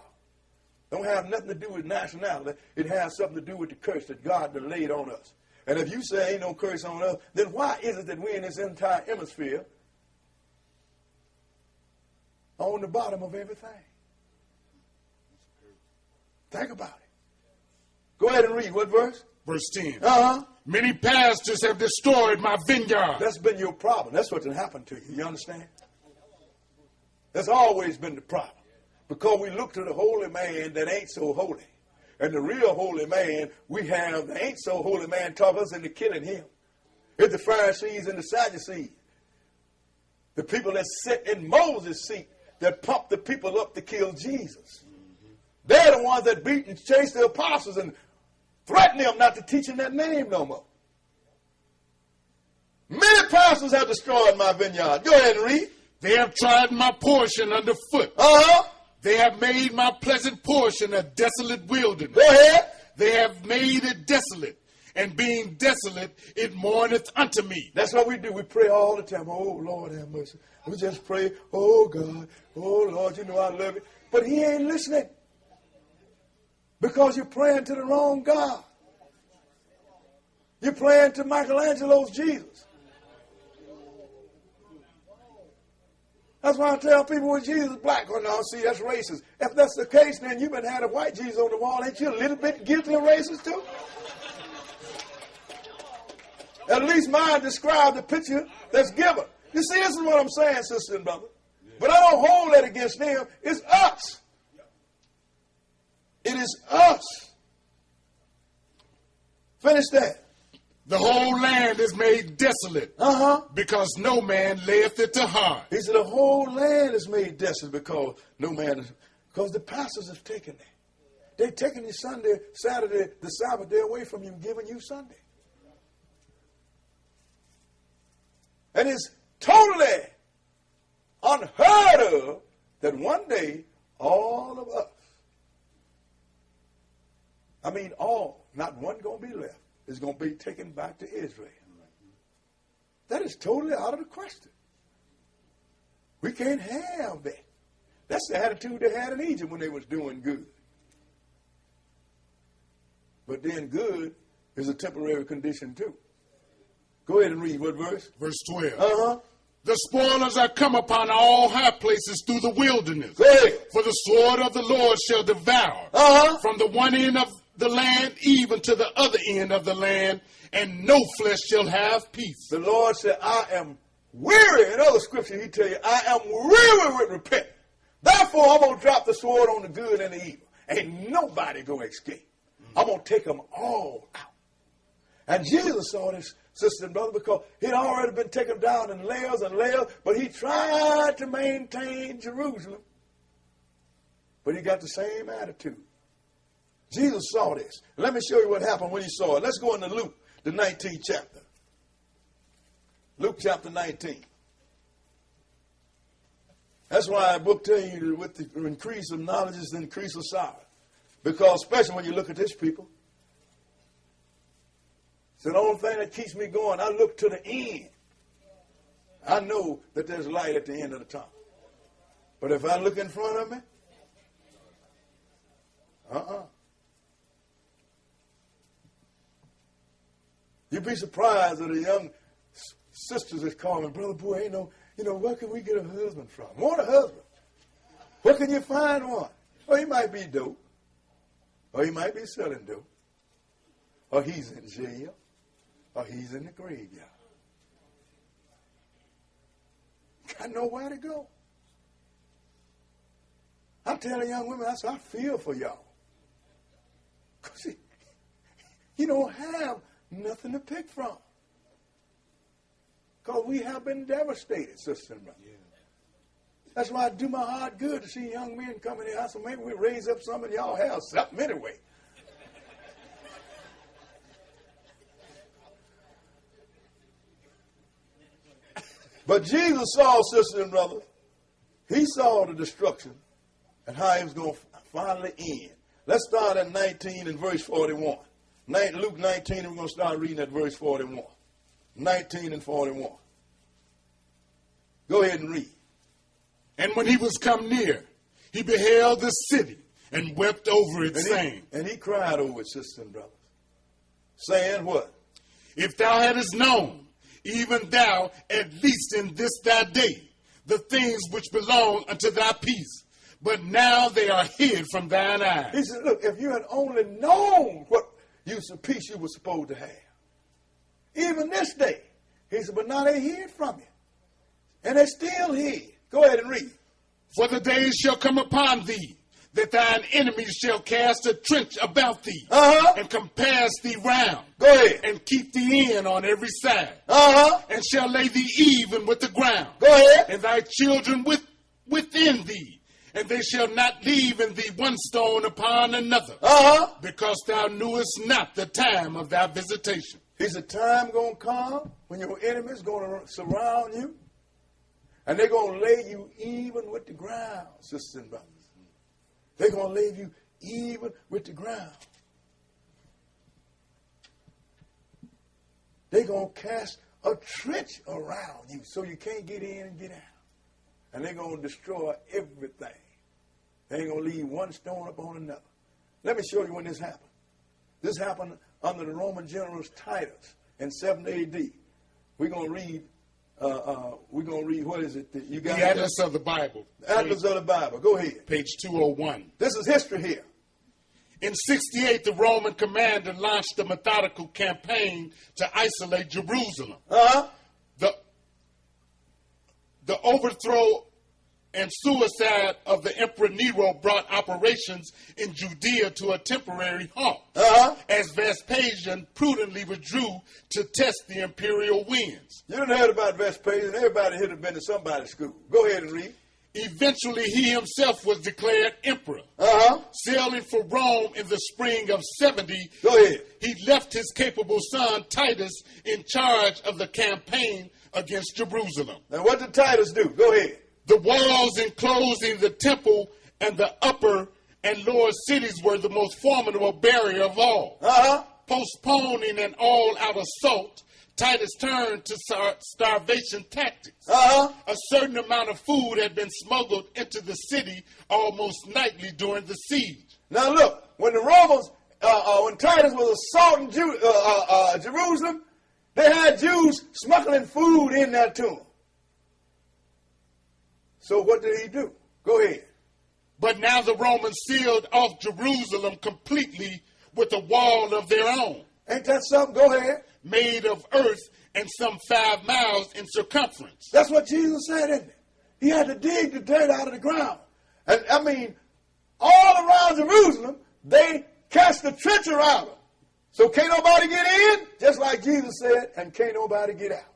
Don't have nothing to do with nationality. It has something to do with the curse that God laid on us. And if you say ain't no curse on us, then why is it that we in this entire hemisphere are on the bottom of everything? Think about it. Go ahead and read. What verse? Verse 10. Uh-huh. Many pastors have destroyed my vineyard. That's been your problem. That's what's happened to you. You understand? That's always been the problem. Because we look to the holy man that ain't so holy. And the real holy man, we have the ain't so holy man talk us into killing him. It's the Pharisees and the Sadducees. The people that sit in Moses' seat that pump the people up to kill Jesus. They're the ones that beat and chase the apostles and threaten them not to teach in that name no more. Many pastors have destroyed my vineyard. Go ahead and read. They have trodden my portion underfoot. Uh-huh. They have made my pleasant portion a desolate wilderness. Go ahead. They have made it desolate, and being desolate, it mourneth unto me. That's what we do. We pray all the time. Oh, Lord, have mercy. We just pray, oh, God, oh, Lord, you know I love you. But he ain't listening. Because you're praying to the wrong God. You're praying to Michelangelo's Jesus. That's why I tell people when Jesus is black, oh no, see, that's racist. If that's the case, then you've been had a white Jesus on the wall. Ain't you a little bit guilty of racist too? At least mine describe the picture that's given. You see, this is what I'm saying, sister and brother. But I don't hold that against them. It's us. It is us. Finish that. The whole land is made desolate, because no man layeth it to heart. He said the whole land is made desolate because no man is, because the pastors have taken that. They've taken you Sunday, Saturday, the Sabbath day away from you and given you Sunday. And it's totally unheard of that one day all of us, I mean all, not one going to be left, is going to be taken back to Israel. That is totally out of the question. We can't have that. That's the attitude they had in Egypt when they was doing good. But then good is a temporary condition too. Go ahead and read what verse? Verse 12. The spoilers are come upon all high places through the wilderness. Go ahead. For the sword of the Lord shall devour from the one end of the land even to the other end of the land, and no flesh shall have peace. The Lord said, I am weary. In other scriptures, he tell you, I am weary with repentance. Therefore, I'm going to drop the sword on the good and the evil. Ain't nobody going to escape. I'm going to take them all out. And Jesus saw this, sister and brother, because he'd already been taken down in layers and layers, but he tried to maintain Jerusalem. But he got the same attitude. Jesus saw this. Let me show you what happened when he saw it. Let's go into Luke, the 19th chapter. Luke chapter 19. That's why I book tell you with the increase of knowledge is the increase of sorrow. Because especially when you look at this people, it's the only thing that keeps me going. I look to the end. I know that there's light at the end of the tunnel. But if I look in front of me, you'd be surprised at the young sisters that call me, Brother Boy, ain't no, where can we get a husband from? Want a husband? Where can you find one? Well, he might be dope. Or he might be selling dope. Or he's in jail. Or he's in the graveyard. Got nowhere to go. I tell the young women, I say, I feel for y'all. Because you don't have nothing to pick from. Because we have been devastated, sister and brother. Yeah. That's why I do my heart good to see young men come in here. I said, maybe we raise up some of y'all have something anyway. But Jesus saw, sister and brother, he saw the destruction and how it was going to finally end. Let's start at 19 and verse 41. Luke 19, and we're going to start reading at verse 41. 19 and 41. Go ahead and read. And when he was come near, he beheld the city and wept over it, saying. And he cried over it, sisters and brothers. Saying what? If thou hadst known, even thou, at least in this thy day, the things which belong unto thy peace, but now they are hid from thine eyes. He said, look, if you had only known what peace you were supposed to have, even this day, he said, but now they hid from you. And they're still hid. Go ahead and read. For the days shall come upon thee, that thine enemies shall cast a trench about thee, and compass thee round. Go ahead. And keep thee in on every side. And shall lay thee even with the ground. Go ahead. And thy children within thee. And they shall not leave in thee one stone upon another. Because thou knewest not the time of thy visitation. Is a time going to come when your enemies going to surround you? And they're going to lay you even with the ground, sisters and brothers. They're going to lay you even with the ground. They're going to cast a trench around you so you can't get in and get out. And they're going to destroy everything. They ain't going to leave one stone upon another. Let me show you when this happened. This happened under the Roman general Titus in 7 A.D. We're going to read, what is it? You got the Atlas of the Bible. Atlas of the Bible. Go ahead. Page 201. This is history here. In 68, the Roman commander launched a methodical campaign to isolate Jerusalem. The overthrow and suicide of the Emperor Nero brought operations in Judea to a temporary halt, as Vespasian prudently withdrew to test the imperial winds. You done heard about Vespasian. Everybody here have been to somebody's school. Go ahead and read. Eventually, he himself was declared emperor. Sailing for Rome in the spring of 70, go ahead. He left his capable son Titus in charge of the campaign against Jerusalem. Now, what did Titus do? Go ahead. The walls enclosing the temple and the upper and lower cities were the most formidable barrier of all. Postponing an all-out assault, Titus turned to starvation tactics. A certain amount of food had been smuggled into the city almost nightly during the siege. Now look, when the Romans, when Titus was assaulting Jerusalem, they had Jews smuggling food in there to them. So what did he do? Go ahead. But now the Romans sealed off Jerusalem completely with a wall of their own. Ain't that something? Go ahead. Made of earth and some 5 miles in circumference. That's what Jesus said, isn't it? He had to dig the dirt out of the ground. And I mean, all around Jerusalem, they cast a trench around them. So can't nobody get in, just like Jesus said, and can't nobody get out.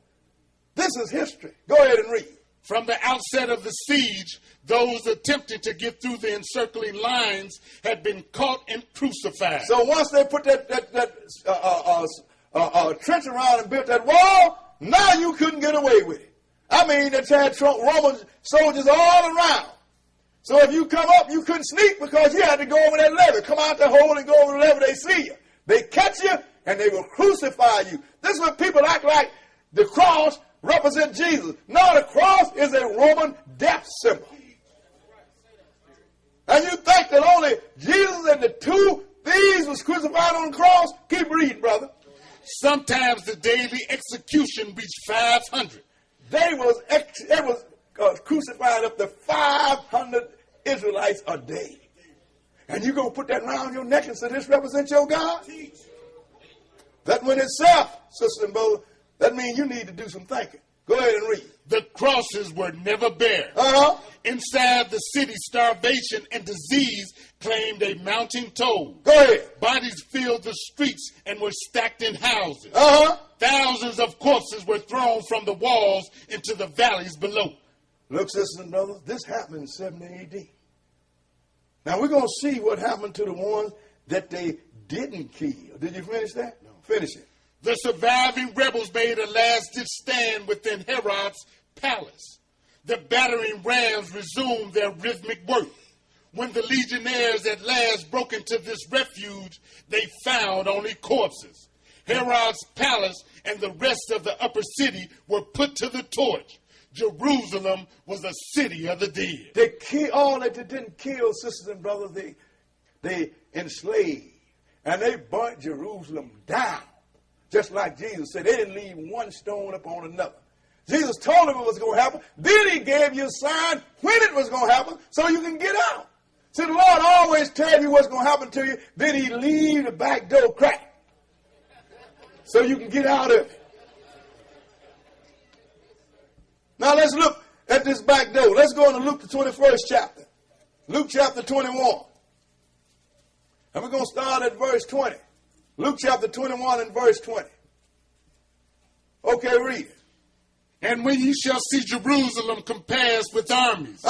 This is history. Go ahead and read. From the outset of the siege, those attempting to get through the encircling lines had been caught and crucified. So once they put that trench around and built that wall, now you couldn't get away with it. I mean, they had Roman soldiers all around. So if you come up, you couldn't sneak because you had to go over that levee. Come out the hole and go over the levee, they see you. They catch you, and they will crucify you. This is what people act like the cross represents Jesus. No, the cross is a Roman death symbol. And you think that only Jesus and the two thieves was crucified on the cross? Keep reading, brother. Sometimes the daily execution reached 500. They was crucified up to 500 Israelites a day. And you going to put that around your neck and say this represents your God? That in itself, sister and brother, that means you need to do some thinking. Go ahead and read. The crosses were never bare. Inside the city, starvation and disease claimed a mounting toll. Go ahead. Bodies filled the streets and were stacked in houses. Thousands of corpses were thrown from the walls into the valleys below. Look, sisters and brothers, this happened in 70 A.D. Now we're going to see what happened to the ones that they didn't kill. Did you finish that? No. Finish it. The surviving rebels made a last-ditch stand within Herod's palace. The battering rams resumed their rhythmic work. When the legionnaires at last broke into this refuge, they found only corpses. Herod's palace and the rest of the upper city were put to the torch. Jerusalem was a city of the dead. They all that they didn't kill, sisters and brothers, they enslaved. And they burnt Jerusalem down. Just like Jesus said, they didn't leave one stone upon another. Jesus told them it was going to happen. Then he gave you a sign when it was going to happen so you can get out. See, the Lord always tells you what's going to happen to you. Then he leaves the back door cracked so you can get out of it. Now let's look at this back door. Let's go into Luke the 21st chapter. Luke chapter 21. And we're going to start at verse 20. Luke chapter 21 and verse 20. Okay, read it. And when ye shall see Jerusalem compassed with armies,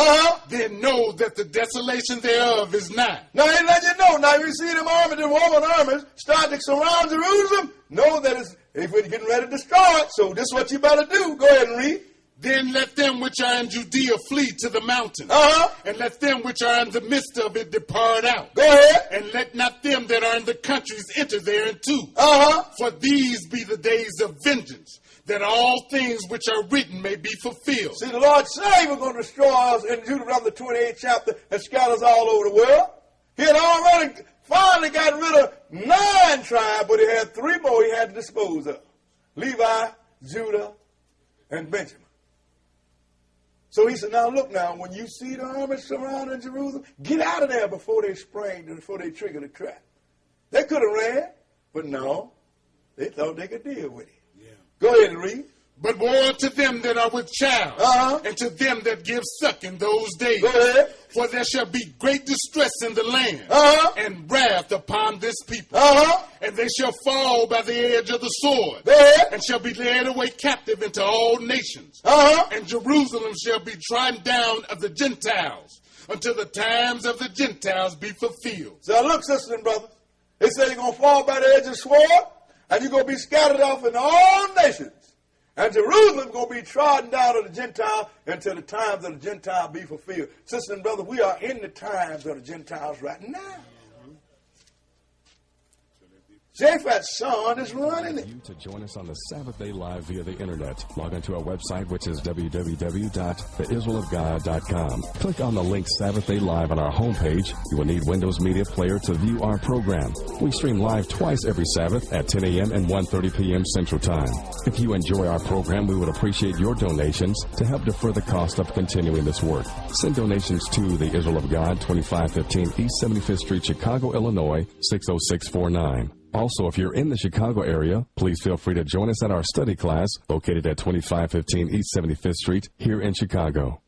then know that the desolation thereof is nigh. Now, he let you know. Now, you see them armies, the Roman armies, start to surround Jerusalem. Know that it's getting ready to destroy it. So this is what you better do. Go ahead and read. Then let them which are in Judea flee to the mountains. And let them which are in the midst of it depart out. Go ahead. And let not them that are in the countries enter thereunto. For these be the days of vengeance, that all things which are written may be fulfilled. See, the Lord said he was going to destroy us in Deuteronomy the 28th chapter and scatter us all over the world. He had already finally got rid of 9 tribes, but he had 3 more he had to dispose of. Levi, Judah, and Benjamin. So he said, now look now, when you see the army surrounding Jerusalem, get out of there before they trigger the trap. They could have ran, but no, they thought they could deal with it. Yeah. Go ahead and read. But woe unto them that are with child, and to them that give suck in those days. Go ahead. For there shall be great distress in the land, and wrath upon this people. And they shall fall by the edge of the sword, and shall be led away captive into all nations. And Jerusalem shall be trodden down of the Gentiles, until the times of the Gentiles be fulfilled. So look, sisters and brothers, they say you're going to fall by the edge of the sword, and you're going to be scattered off in all nations. And Jerusalem is going to be trodden down of the Gentiles until the times of the Gentiles be fulfilled. Sisters and brothers, we are in the times of the Gentiles right now. Japhet's son is running it. You to join us on the Sabbath Day Live via the internet. Log onto our website, which is www.theisraelofgod.com. Click on the link Sabbath Day Live on our homepage. You will need Windows Media Player to view our program. We stream live twice every Sabbath at 10 a.m. and 1:30 p.m. Central Time. If you enjoy our program, we would appreciate your donations to help defer the cost of continuing this work. Send donations to the Israel of God, 2515 East 75th Street, Chicago, Illinois, 60649. Also, if you're in the Chicago area, please feel free to join us at our study class located at 2515 East 75th Street here in Chicago.